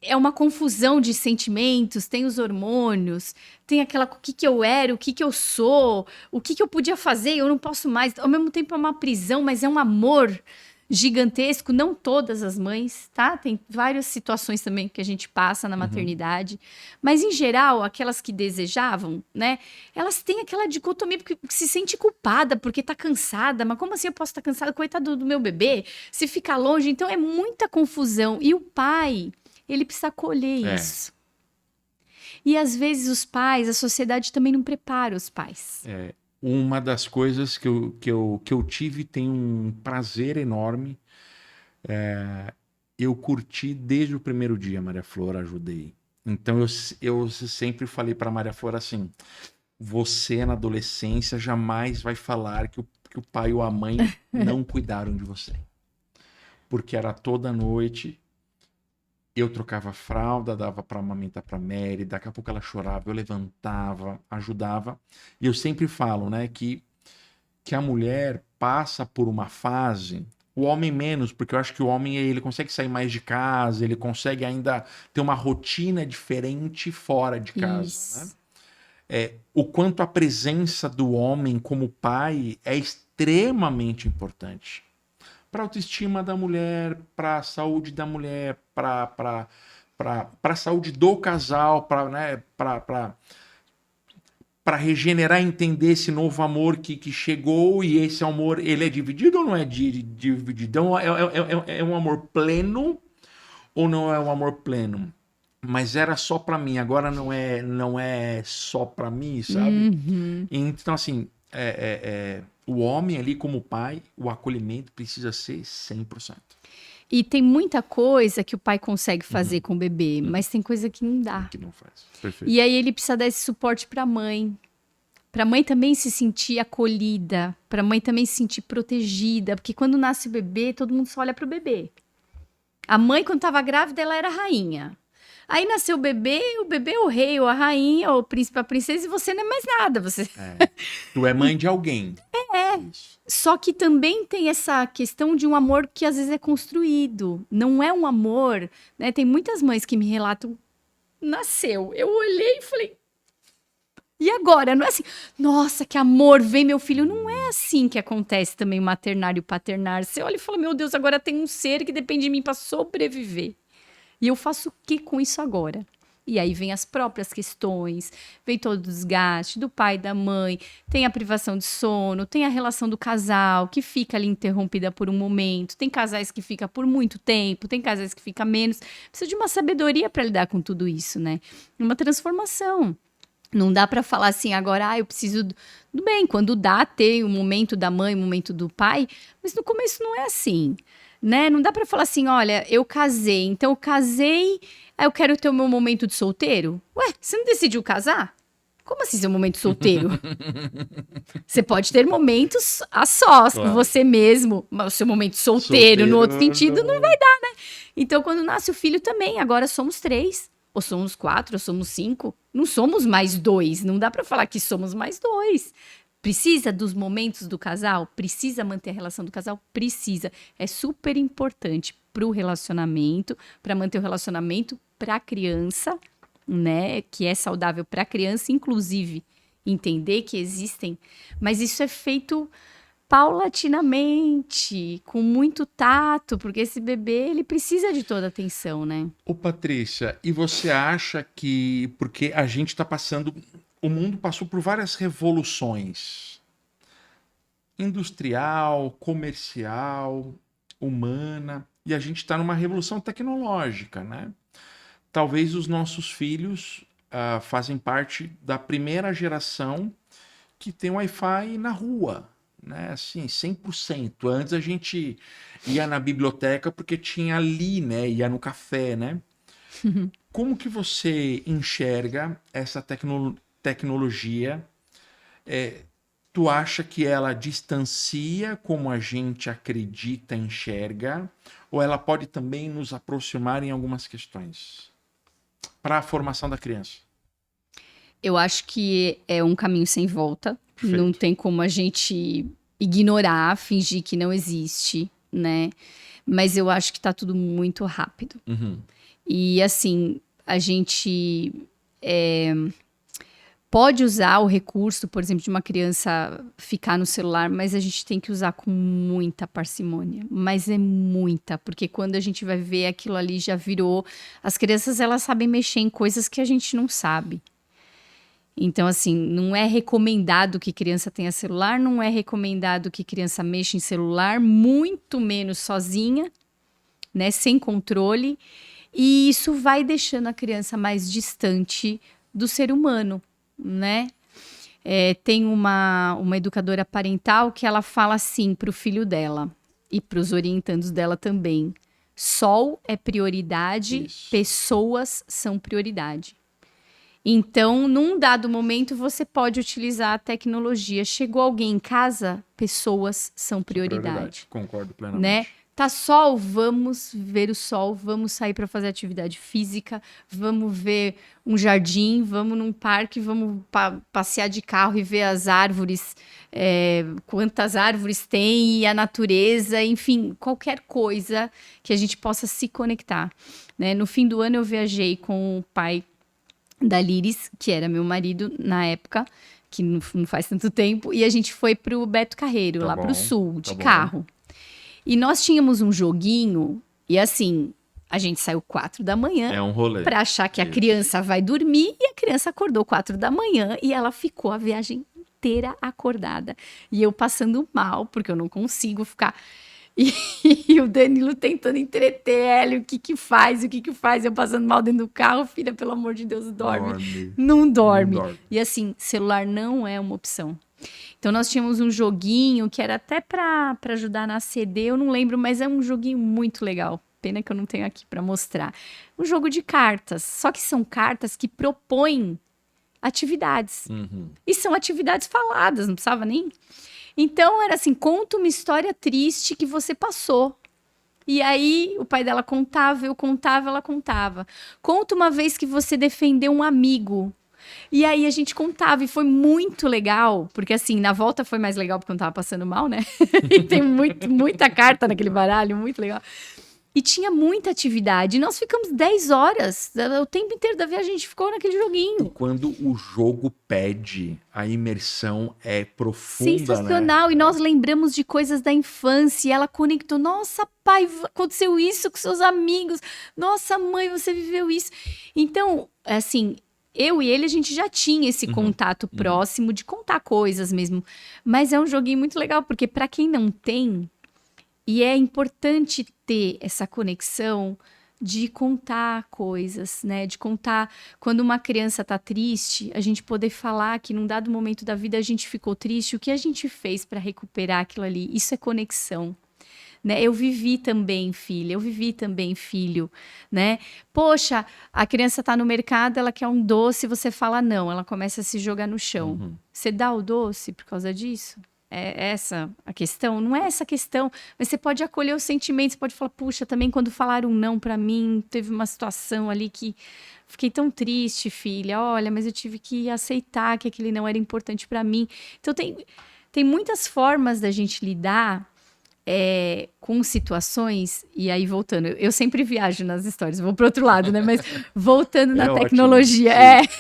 É uma confusão de sentimentos, tem os hormônios, tem aquela, o que eu era, o que eu sou, o que eu podia fazer, eu não posso mais. Ao mesmo tempo é uma prisão, mas é um amor gigantesco. Não todas as mães, tá? Tem várias situações também que a gente passa na maternidade. Mas, em geral, aquelas que desejavam, né? Elas têm aquela dicotomia, porque se sente culpada, porque tá cansada. Mas como assim eu posso estar cansada? Coitado do meu bebê. Se ficar longe, então é muita confusão. E o pai... Ele precisa acolher isso. E às vezes os pais, a sociedade também não prepara os pais. Uma das coisas que eu tive tem um prazer enorme. Eu curti desde o primeiro dia, Maria Flor, ajudei. Então eu sempre falei para Maria Flor assim, você na adolescência jamais vai falar que o pai ou a mãe não cuidaram de você. Porque era toda noite... Eu trocava a fralda, dava para amamentar para Mary, daqui a pouco ela chorava, eu levantava, ajudava. E eu sempre falo, né, que a mulher passa por uma fase, o homem menos, porque eu acho que o homem ele consegue sair mais de casa, ele consegue ainda ter uma rotina diferente fora de casa. Né? O quanto a presença do homem como pai é extremamente importante. Para a autoestima da mulher, para a saúde da mulher, para a saúde do casal, para para regenerar, entender esse novo amor que chegou, e esse amor, ele é dividido ou não é dividido? Então, é um amor pleno ou não é um amor pleno? Mas era só para mim, agora não é só para mim, sabe? Então, assim, o homem ali como pai, o acolhimento precisa ser 100%. E tem muita coisa que o pai consegue fazer com o bebê, mas tem coisa que não dá. Que não faz. Perfeito. E aí ele precisa dar esse suporte para a mãe também se sentir acolhida, para a mãe também se sentir protegida, porque quando nasce o bebê, todo mundo só olha para o bebê. A mãe, quando estava grávida, ela era rainha. Aí nasceu o bebê é o rei, ou a rainha, ou o príncipe, a princesa, e você não é mais nada. Tu é mãe de alguém. Isso. Só que também tem essa questão de um amor que às vezes é construído. Não é um amor, né? Tem muitas mães que me relatam, nasceu. Eu olhei e falei, e agora? Não é assim, nossa, que amor, vem meu filho. Não é assim que acontece também o maternário e o paternário. Você olha e fala, meu Deus, agora tem um ser que depende de mim para sobreviver. E eu faço o que com isso agora? E aí vem as próprias questões, vem todo o desgaste do pai e da mãe, tem a privação de sono, tem a relação do casal que fica ali interrompida por um momento, tem casais que fica por muito tempo, tem casais que fica menos. Precisa de uma sabedoria para lidar com tudo isso, né? Uma transformação. Não dá para falar assim, agora, eu preciso... Tudo bem, quando dá, ter o momento da mãe, o momento do pai, mas no começo não é assim, né? Não dá para falar assim, olha, eu casei, então eu casei, aí eu quero ter o meu momento de solteiro. Ué, você não decidiu casar? Como assim seu momento solteiro? Você pode ter momentos a sós, com você mesmo, mas o seu momento solteiro no outro sentido não vai dar, né? Então, quando nasce o filho também, agora somos 3. Ou somos 4, ou somos 5. Não somos mais 2. Não dá para falar que somos mais 2. Precisa dos momentos do casal? Precisa manter a relação do casal? Precisa. É super importante para o relacionamento, para manter o relacionamento para a criança, né? Que é saudável para a criança, inclusive entender que existem. Mas isso é feito paulatinamente, com muito tato, porque esse bebê, ele precisa de toda a atenção, né? Ô, Patrícia, e você acha que... Porque a gente está passando... O mundo passou por várias revoluções. Industrial, comercial, humana. E a gente está numa revolução tecnológica, né? Talvez os nossos filhos fazem parte da primeira geração que tem Wi-Fi na rua. Né, assim, 100%. Antes a gente ia na biblioteca porque tinha ali, né? Ia no café, né? Como que você enxerga essa tecnologia? Tu acha que ela distancia como a gente acredita, enxerga? Ou ela pode também nos aproximar em algumas questões? Para a formação da criança. Eu acho que é um caminho sem volta. Perfeito. Não tem como a gente ignorar, fingir que não existe, né? Mas eu acho que tá tudo muito rápido. E, assim, a gente pode usar o recurso, por exemplo, de uma criança ficar no celular, mas a gente tem que usar com muita parcimônia. Mas é muita, porque quando a gente vai ver aquilo ali já virou... As crianças, elas sabem mexer em coisas que a gente não sabe. Então, assim, não é recomendado que criança tenha celular, não é recomendado que criança mexa em celular, muito menos sozinha, né, sem controle. E isso vai deixando a criança mais distante do ser humano, né? Tem uma educadora parental que ela fala assim para o filho dela e para os orientandos dela também. Sol é prioridade, pessoas são prioridade. Então, num dado momento, você pode utilizar a tecnologia. Chegou alguém em casa, pessoas são prioridade. Concordo plenamente. Né? Tá sol, vamos ver o sol, vamos sair para fazer atividade física, vamos ver um jardim, vamos num parque, vamos passear de carro e ver as árvores, quantas árvores tem e a natureza, enfim, qualquer coisa que a gente possa se conectar. Né? No fim do ano, eu viajei com o pai da Liris, que era meu marido na época, que não faz tanto tempo, e a gente foi pro Beto Carreiro, lá pro sul, de carro. E nós tínhamos um joguinho, e assim, a gente saiu 4 da manhã um rolê pra achar que a criança vai dormir e a criança acordou 4 da manhã e ela ficou a viagem inteira acordada. E eu passando mal, porque eu não consigo ficar... E o Danilo tentando entreter ela, o que que faz, eu passando mal dentro do carro, filha, pelo amor de Deus, dorme. Não dorme. E assim, celular não é uma opção. Então nós tínhamos um joguinho que era até para ajudar na CD, eu não lembro, mas é um joguinho muito legal. Pena que eu não tenho aqui para mostrar. Um jogo de cartas, só que são cartas que propõem atividades. E são atividades faladas, não precisava nem... Então, era assim, conta uma história triste que você passou. E aí, o pai dela contava, eu contava, ela contava. Conta uma vez que você defendeu um amigo. E aí, a gente contava, e foi muito legal. Porque, assim, na volta foi mais legal, porque eu não tava passando mal, né? E tem muita carta naquele baralho, muito legal. E tinha muita atividade. E nós ficamos 10 horas. O tempo inteiro da viagem a gente ficou naquele joguinho. E quando o jogo pede, a imersão é profunda, sensacional, né? E nós lembramos de coisas da infância. E ela conectou. Nossa, pai, aconteceu isso com seus amigos. Nossa, mãe, você viveu isso. Então, assim, eu e ele, a gente já tinha esse contato próximo de contar coisas mesmo. Mas é um joguinho muito legal, porque para quem não tem... E é importante ter essa conexão de contar coisas, né? De contar quando uma criança tá triste, a gente poder falar que num dado momento da vida a gente ficou triste, o que a gente fez para recuperar aquilo ali. Isso é conexão, né? Eu vivi também, filha, eu vivi também, filho, né? Poxa, a criança tá no mercado, ela quer um doce, você fala não, ela começa a se jogar no chão. Você dá o doce por causa disso? É essa a questão? Não é essa a questão, mas você pode acolher os sentimentos, você pode falar, puxa, também quando falaram não pra mim, teve uma situação ali que fiquei tão triste, filha, olha, mas eu tive que aceitar que aquele não era importante pra mim. Então tem muitas formas da gente lidar com situações, e aí voltando, eu sempre viajo nas histórias, vou pro outro lado, né, mas voltando na tecnologia,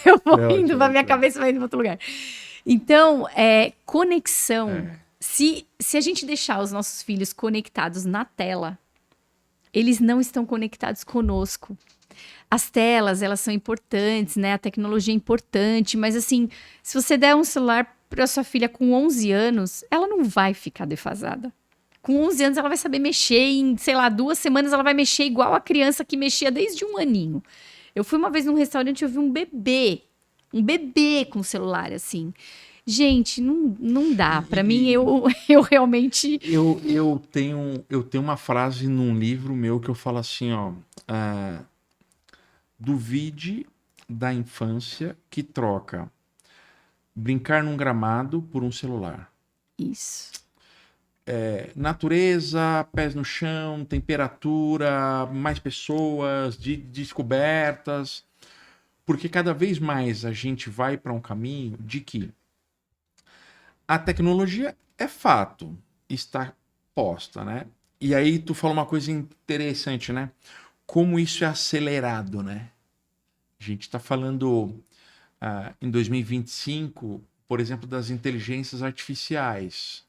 eu vou indo, a minha cabeça vai indo pra outro lugar. Então, conexão. Se a gente deixar os nossos filhos conectados na tela, eles não estão conectados conosco. As telas, elas são importantes, né? A tecnologia é importante, mas assim, se você der um celular para sua filha com 11 anos, ela não vai ficar defasada. Com 11 anos, ela vai saber mexer, em, sei lá, 2 semanas ela vai mexer igual a criança que mexia desde 1 aninho. Eu fui uma vez num restaurante e eu vi um bebê com celular, assim. Gente, não dá. Para mim, eu realmente... Eu tenho uma frase num livro meu que eu falo assim, ó... duvide da infância que troca brincar num gramado por um celular. Isso. Natureza, pés no chão, temperatura, mais pessoas, descobertas... Porque cada vez mais a gente vai para um caminho de que a tecnologia é fato, está posta, né? E aí tu fala uma coisa interessante, né? Como isso é acelerado, né? A gente está falando em 2025, por exemplo, das inteligências artificiais.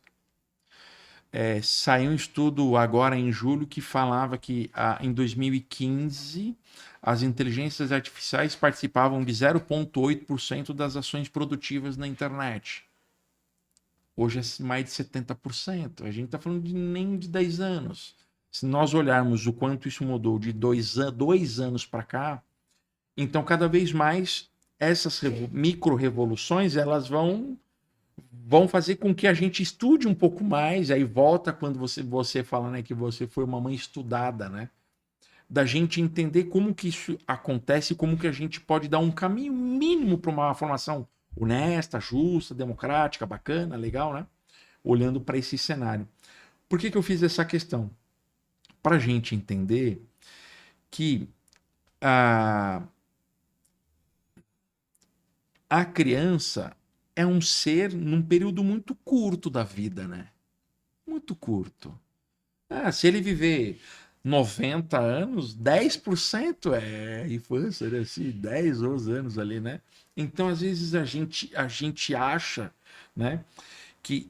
Saiu um estudo agora em julho que falava que em 2015 as inteligências artificiais participavam de 0,8% das ações produtivas na internet. Hoje é mais de 70%. A gente está falando de nem de 10 anos. Se nós olharmos o quanto isso mudou de 2 anos para cá, então cada vez mais essas micro-revoluções elas vão fazer com que a gente estude um pouco mais. Aí volta quando você fala, né, que você foi uma mãe estudada, né? Da gente entender como que isso acontece, como que a gente pode dar um caminho mínimo para uma formação honesta, justa, democrática, bacana, legal, né? Olhando para esse cenário. Por que eu fiz essa questão? Para a gente entender que a criança é um ser num período muito curto da vida, né? Muito curto. Se ele viver 90 anos, 10% é infância, né? Assim, 10, 11 anos ali, né? Então, às vezes, a gente acha, né, que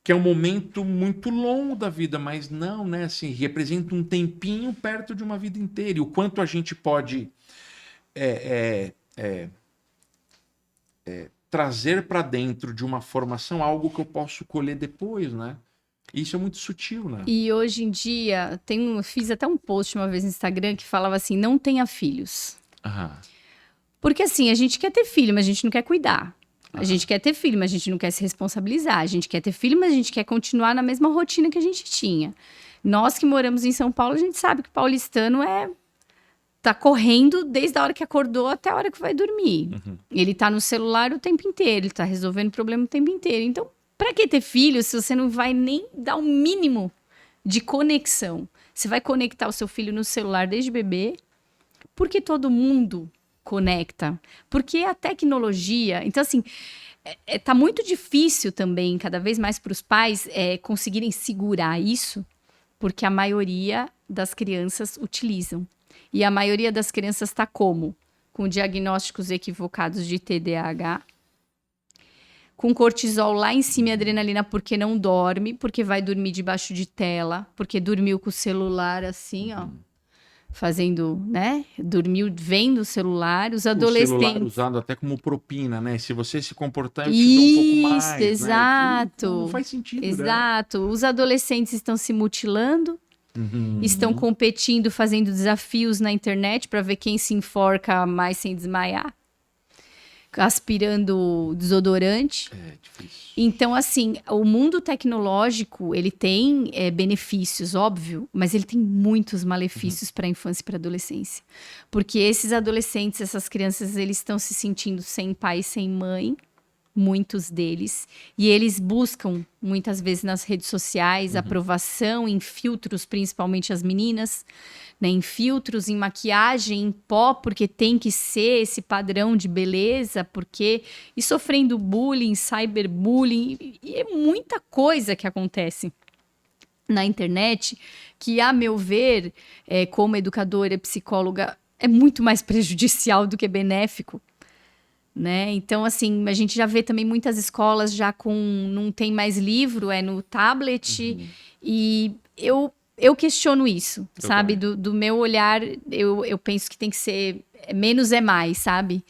é um momento muito longo da vida, mas não, né? Assim, representa um tempinho perto de uma vida inteira. E o quanto a gente pode trazer para dentro de uma formação algo que eu posso colher depois, né? Isso é muito sutil, né? E hoje em dia, fiz até um post uma vez no Instagram que falava assim, não tenha filhos. Aham. Porque assim, a gente quer ter filho, mas a gente não quer cuidar. A gente quer ter filho, mas a gente não quer se responsabilizar. A gente quer ter filho, mas a gente quer continuar na mesma rotina que a gente tinha. Nós que moramos em São Paulo, a gente sabe que o paulistano tá correndo desde a hora que acordou até a hora que vai dormir. Ele tá no celular o tempo inteiro, ele tá resolvendo problema o tempo inteiro. Então, pra que ter filho se você não vai nem dar o mínimo de conexão? Você vai conectar o seu filho no celular desde bebê, porque todo mundo conecta, porque a tecnologia... Então, assim, tá muito difícil também, cada vez mais para os pais, conseguirem segurar isso, porque a maioria das crianças utilizam. E a maioria das crianças está como? Com diagnósticos equivocados de TDAH, com cortisol lá em cima e adrenalina porque não dorme, porque vai dormir debaixo de tela, porque dormiu com o celular assim, ó, fazendo, né? Dormiu vendo o celular. Os adolescentes... O celular usado até como propina, né? Se você se comportar, eu te dou um pouco mais. Isso, exato. Né? Não faz sentido, exato. Né? Os adolescentes estão se mutilando, estão competindo, fazendo desafios na internet para ver quem se enforca mais sem desmaiar. Aspirando desodorante. É difícil. Então, assim, o mundo tecnológico, ele tem benefícios, óbvio, mas ele tem muitos malefícios para a infância e para a adolescência. Porque esses adolescentes, essas crianças, eles estão se sentindo sem pai e sem mãe, muitos deles, e eles buscam, muitas vezes nas redes sociais, aprovação em filtros, principalmente as meninas, né, em filtros, em maquiagem, em pó, porque tem que ser esse padrão de beleza, e sofrendo bullying, cyberbullying, e é muita coisa que acontece na internet, que, a meu ver, como educadora e psicóloga, é muito mais prejudicial do que benéfico. Né? Então, assim, a gente já vê também muitas escolas já não tem mais livro, é no tablet, e eu questiono isso, sabe? Do meu olhar, eu penso que tem que ser menos é mais, sabe?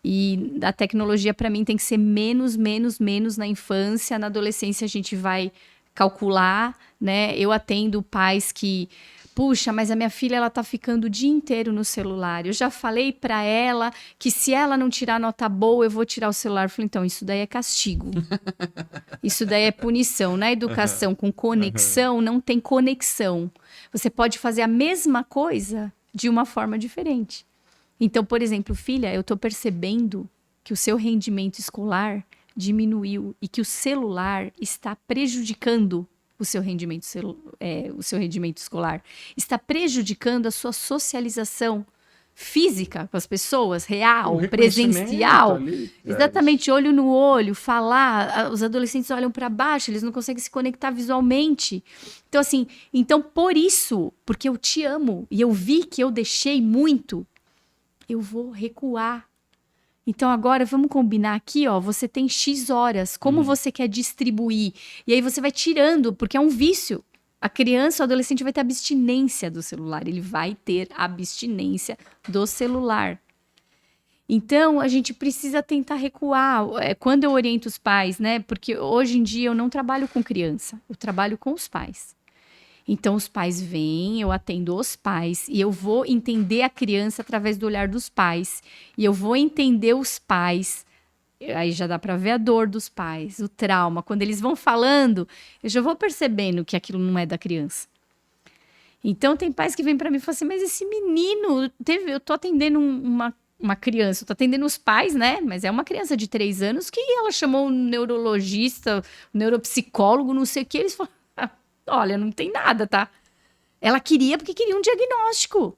E a tecnologia, para mim, tem que ser menos na infância. Na adolescência, a gente vai calcular, né? Eu atendo pais que... Puxa, mas a minha filha, ela tá ficando o dia inteiro no celular. Eu já falei para ela que se ela não tirar nota boa, eu vou tirar o celular. Eu falei, então, isso daí é castigo. Isso daí é punição. Na educação com conexão, não tem conexão. Você pode fazer a mesma coisa de uma forma diferente. Então, por exemplo, filha, eu tô percebendo que o seu rendimento escolar diminuiu e que o celular está prejudicando o seu rendimento escolar, está prejudicando a sua socialização física com as pessoas, real, presencial. Ali, exatamente, olho no olho, falar. Os adolescentes olham para baixo, eles não conseguem se conectar visualmente. Então, assim, por isso, porque eu te amo e eu vi que eu deixei muito, eu vou recuar. Então, agora, vamos combinar aqui, ó, você tem X horas, como você quer distribuir? E aí você vai tirando, porque é um vício. A criança, o adolescente vai ter abstinência do celular, ele vai ter abstinência do celular. Então, a gente precisa tentar recuar. Quando eu oriento os pais, né, porque hoje em dia eu não trabalho com criança, eu trabalho com os pais. Então, os pais vêm, eu atendo os pais e eu vou entender a criança através do olhar dos pais. E eu vou entender os pais, aí já dá para ver a dor dos pais, o trauma. Quando eles vão falando, eu já vou percebendo que aquilo não é da criança. Então, tem pais que vêm para mim e falam assim, mas esse menino, eu tô atendendo uma criança, eu tô atendendo os pais, né? Mas é uma criança de 3 anos que ela chamou um neurologista, um neuropsicólogo, não sei o que, eles falam, olha, não tem nada, tá? Ela queria porque queria um diagnóstico.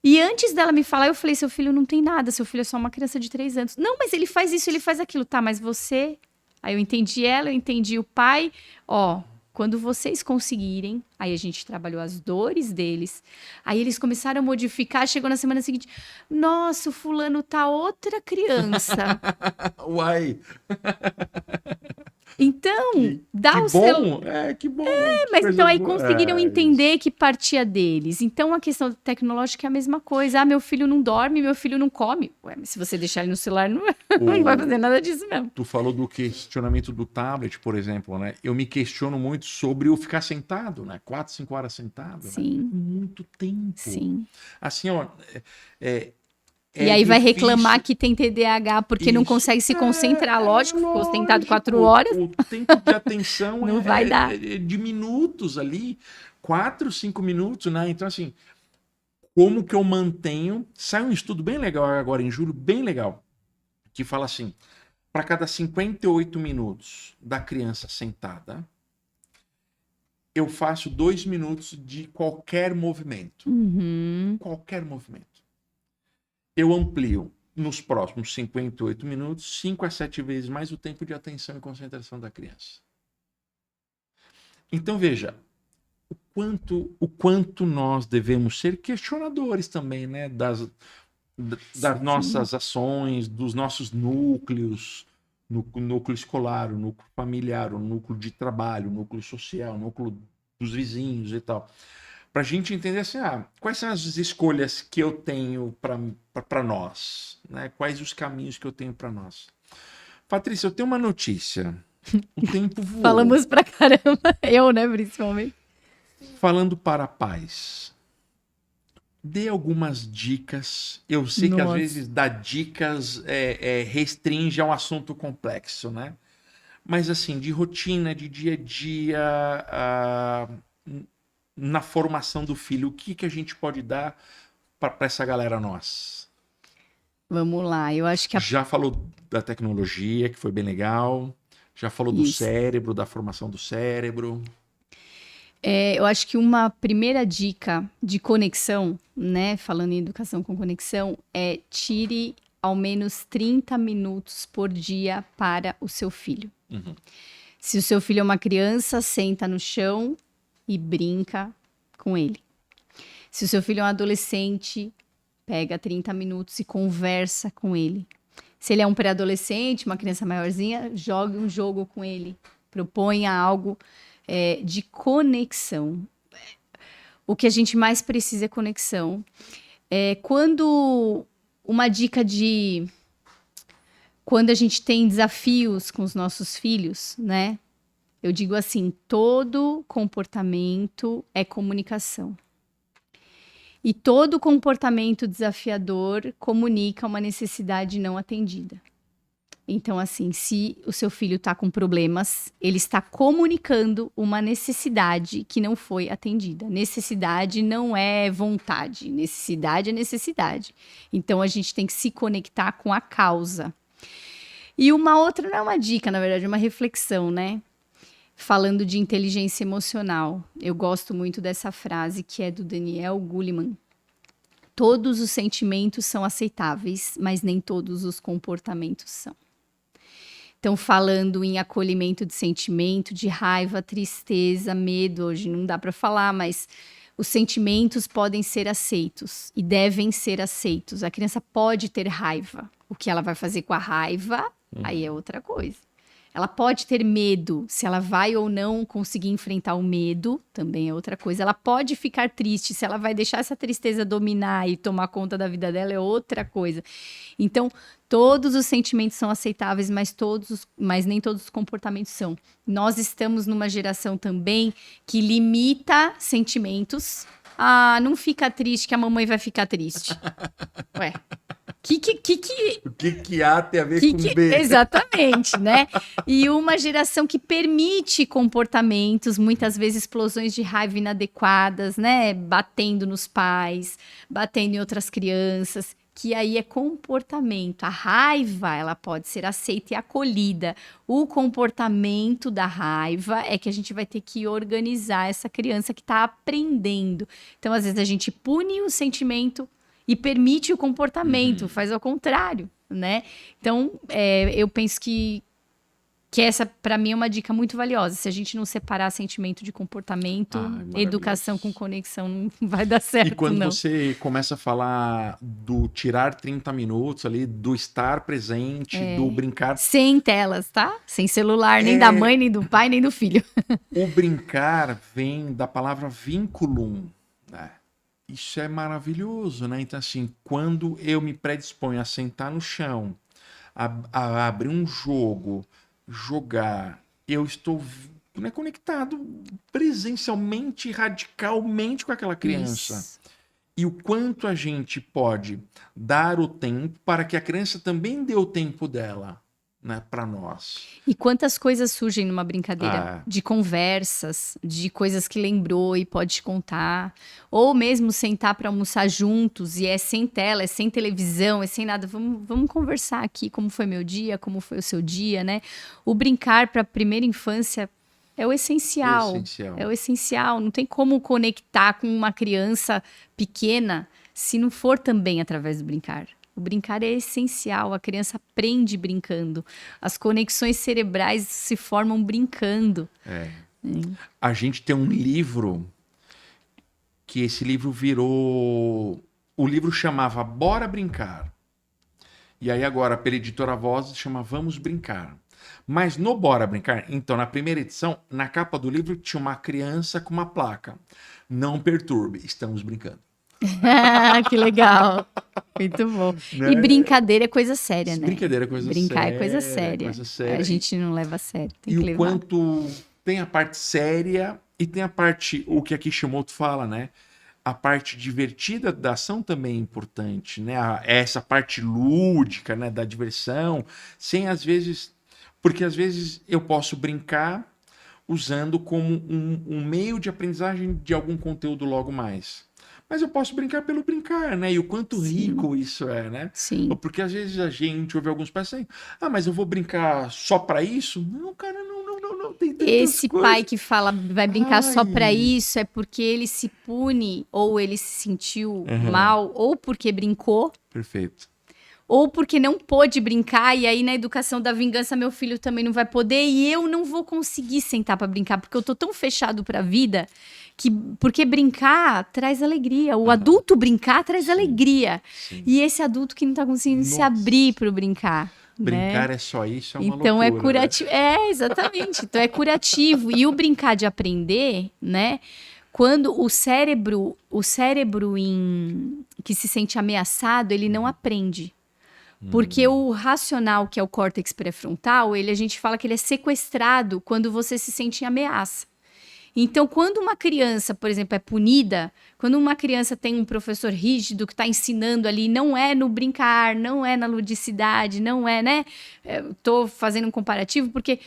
E antes dela me falar, eu falei, seu filho não tem nada, seu filho é só uma criança de 3 anos. Não, mas ele faz isso, ele faz aquilo. Tá, mas você... Aí eu entendi ela, eu entendi o pai. Ó, quando vocês conseguirem... Aí a gente trabalhou as dores deles. Aí eles começaram a modificar, chegou na semana seguinte... Nossa, o fulano tá outra criança. Uai! Então, dá que o bom, celular. que bom. Mas Coisa então aí boa. conseguiram entender que partia deles. Então a questão tecnológica é a mesma coisa. Ah, meu filho não dorme, meu filho não come. Ué, mas se você deixar ele no celular, não, não vai fazer nada disso mesmo. Tu falou do questionamento do tablet, por exemplo, né? Eu me questiono muito sobre o ficar sentado, né? 4, 5 horas sentado, né? Sim. Muito tempo. Sim. Assim, ó, E aí vai difícil. reclamar que tem TDAH porque não Isso. consegue se concentrar. Lógico, ficou sentado 4 lógico. horas. O tempo de atenção Não vai dar. é de minutos ali, 4, 5 minutos, né? Então, assim, como que eu mantenho... Sai um estudo bem legal agora em julho, bem legal, que fala assim, para cada 58 minutos da criança sentada, eu faço 2 minutos de qualquer movimento. Uhum. Qualquer movimento. Eu amplio nos próximos 58 minutos 5 a 7 vezes mais o tempo de atenção e concentração da criança. Então veja, o quanto nós devemos ser questionadores também, né, das nossas ações, dos nossos núcleos, núcleo escolar, o núcleo familiar, o núcleo de trabalho, o núcleo social, o núcleo dos vizinhos e tal. Para a gente entender assim, quais são as escolhas que eu tenho para nós, né? Quais os caminhos que eu tenho para nós. Patrícia, eu tenho uma notícia. O tempo voou. Falamos pra caramba. Eu, né, principalmente. Falando para pais, dê algumas dicas. Eu sei que às vezes dar dicas restringe a um assunto complexo, né? Mas assim, de rotina, de dia a dia, na formação do filho, o que a gente pode dar para essa galera nossa? Vamos lá, eu acho que Já falou da tecnologia, que foi bem legal. Já falou do cérebro, da formação do cérebro. Eu acho que uma primeira dica de conexão, né, falando em educação com conexão, é tire ao menos 30 minutos por dia para o seu filho. Uhum. Se o seu filho é uma criança, senta no chão e brinca com ele. Se o seu filho é um adolescente, pega 30 minutos e conversa com ele. Se ele é um pré-adolescente, uma criança maiorzinha, jogue um jogo com ele. Proponha algo de conexão. O que a gente mais precisa é conexão. Uma dica de... Quando a gente tem desafios com os nossos filhos, né? Eu digo assim, todo comportamento é comunicação. E todo comportamento desafiador comunica uma necessidade não atendida. Então, assim, se o seu filho está com problemas, ele está comunicando uma necessidade que não foi atendida. Necessidade não é vontade, necessidade é necessidade. Então, a gente tem que se conectar com a causa. E uma outra, não é uma dica, na verdade, é uma reflexão, né? Falando de inteligência emocional, eu gosto muito dessa frase que é do Daniel Goleman. Todos os sentimentos são aceitáveis, mas nem todos os comportamentos são. Então, falando em acolhimento de sentimento, de raiva, tristeza, medo, hoje não dá para falar, mas os sentimentos podem ser aceitos e devem ser aceitos. A criança pode ter raiva. O que ela vai fazer com a raiva, aí é outra coisa. Ela pode ter medo, se ela vai ou não conseguir enfrentar o medo, também é outra coisa. Ela pode ficar triste, se ela vai deixar essa tristeza dominar e tomar conta da vida dela, é outra coisa. Então, todos os sentimentos são aceitáveis, mas nem todos os comportamentos são. Nós estamos numa geração também que limita sentimentos. Não fica triste que a mamãe vai ficar triste. Ué. O que A tem a ver com B? Exatamente, né? E uma geração que permite comportamentos, muitas vezes explosões de raiva inadequadas, né? Batendo nos pais, batendo em outras crianças, que aí é comportamento. A raiva, ela pode ser aceita e acolhida. O comportamento da raiva é que a gente vai ter que organizar essa criança que está aprendendo. Então, às vezes, a gente pune o sentimento e permite o comportamento, faz ao contrário, né? Então, eu penso que Que essa, para mim, é uma dica muito valiosa. Se a gente não separar sentimento de comportamento, educação com conexão não vai dar certo, E quando não. você começa a falar do tirar 30 minutos ali, do estar presente, do brincar... Sem telas, tá? Sem celular, nem da mãe, nem do pai, nem do filho. O brincar vem da palavra vinculum, né? Isso é maravilhoso, né? Então, assim, quando eu me predisponho a sentar no chão, a abrir um jogo, jogar, eu estou conectado presencialmente, radicalmente com aquela criança. Isso. E o quanto a gente pode dar o tempo para que a criança também dê o tempo dela, né, para nós. E quantas coisas surgem numa brincadeira de conversas, de coisas que lembrou e pode te contar, ou mesmo sentar para almoçar juntos e é sem tela, é sem televisão, é sem nada. Vamos conversar aqui como foi meu dia, como foi o seu dia, né? O brincar para a primeira infância é o essencial. É o essencial. Não tem como conectar com uma criança pequena se não for também através do brincar. O brincar é essencial, a criança aprende brincando. As conexões cerebrais se formam brincando. A gente tem um livro, que esse livro virou... O livro chamava Bora Brincar. E aí agora, pela editora Voz, chama Vamos Brincar. Mas no Bora Brincar, então, na primeira edição, na capa do livro, tinha uma criança com uma placa. Não perturbe, estamos brincando. Que legal. Muito bom. Né? E brincadeira é coisa séria, né? Brincadeira é coisa Brincar séria. É coisa séria. A gente não leva a sério. Tem e que o levar. Quanto tem a parte séria e tem a parte, o que a Kishimoto fala, né? A parte divertida da ação também é importante, né? Essa parte lúdica, né? Da diversão, sem às vezes... Porque às vezes eu posso brincar usando como um meio de aprendizagem de algum conteúdo logo mais. Mas eu posso brincar pelo brincar, né? E o quanto rico isso é, né? Sim. Porque às vezes a gente ouve alguns pais assim, mas eu vou brincar só pra isso? Não, cara, não. Tem esse coisas. pai que fala vai brincar só pra isso é porque ele se pune ou ele se sentiu mal ou porque brincou. Perfeito. Ou porque não pôde brincar, e aí na educação da vingança meu filho também não vai poder, e eu não vou conseguir sentar para brincar, porque eu tô tão fechado pra vida, porque brincar traz alegria. O adulto brincar traz alegria. Sim. E esse adulto que não tá conseguindo se abrir pro brincar. Brincar né? É só isso, é uma então loucura. É curativo. Né? Exatamente. Então é curativo. E o brincar de aprender, né? Quando o cérebro que se sente ameaçado, ele não aprende. Porque o racional, que é o córtex pré-frontal, a gente fala que ele é sequestrado quando você se sente em ameaça. Então, quando uma criança, por exemplo, é punida, quando uma criança tem um professor rígido que está ensinando ali, não é no brincar, não é na ludicidade, não é, né? Estou fazendo um comparativo porque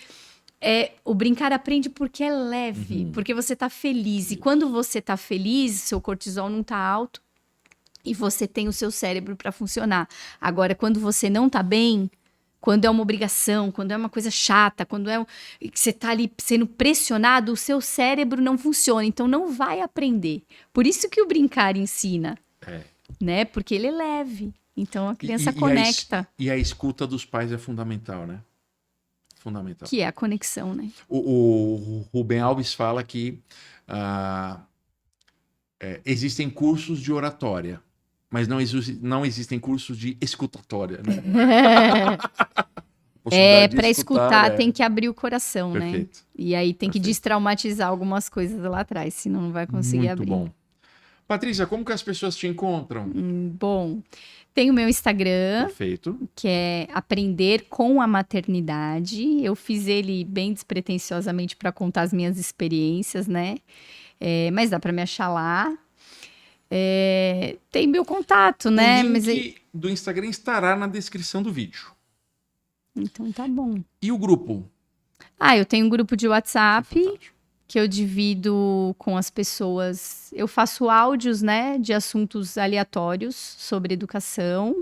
o brincar aprende porque é leve, porque você está feliz. E quando você está feliz, seu cortisol não está alto, e você tem o seu cérebro para funcionar. Agora, quando você não está bem, quando é uma obrigação, quando é uma coisa chata, quando que você está ali sendo pressionado, o seu cérebro não funciona, então não vai aprender. Por isso que o brincar ensina, né? Porque ele é leve, então a criança conecta. E a escuta dos pais é fundamental, né? Fundamental. Que é a conexão, né? O Rubem Alves fala que existem cursos de oratória, mas não existem cursos de escutatória, né? Para escutar tem que abrir o coração, Perfeito. né? E aí tem que destraumatizar algumas coisas lá atrás, senão não vai conseguir abrir. Muito bom. Patrícia, como que as pessoas te encontram? Bom, tem o meu Instagram, Perfeito. Que é Aprender com a Maternidade. Eu fiz ele bem despretensiosamente para contar as minhas experiências, né? Mas dá para me achar lá. Tem meu contato, né? O link do Instagram estará na descrição do vídeo. Então tá bom. E o grupo? Eu tenho um grupo de WhatsApp que eu divido com as pessoas. Eu faço áudios, né, de assuntos aleatórios sobre educação.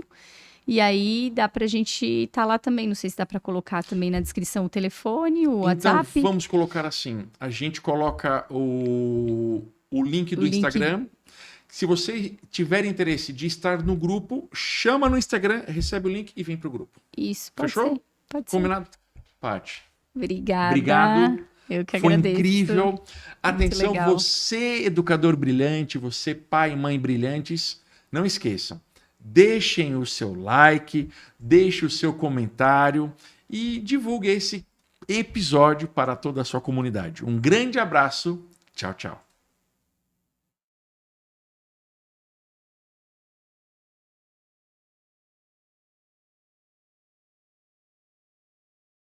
E aí dá pra gente estar lá também. Não sei se dá pra colocar também na descrição o telefone, o WhatsApp. Então vamos colocar assim. A gente coloca o link do Instagram. Se você tiver interesse de estar no grupo, chama no Instagram, recebe o link e vem pro grupo. Isso, pode Fechou? ser. Pode Combinado? Paty. Obrigada. Obrigado. Eu que Foi agradeço. incrível. Atenção, legal. você, educador brilhante, você, pai e mãe brilhantes, não esqueçam, deixem o seu like, deixe o seu comentário e divulgue esse episódio para toda a sua comunidade. Um grande abraço. Tchau, tchau.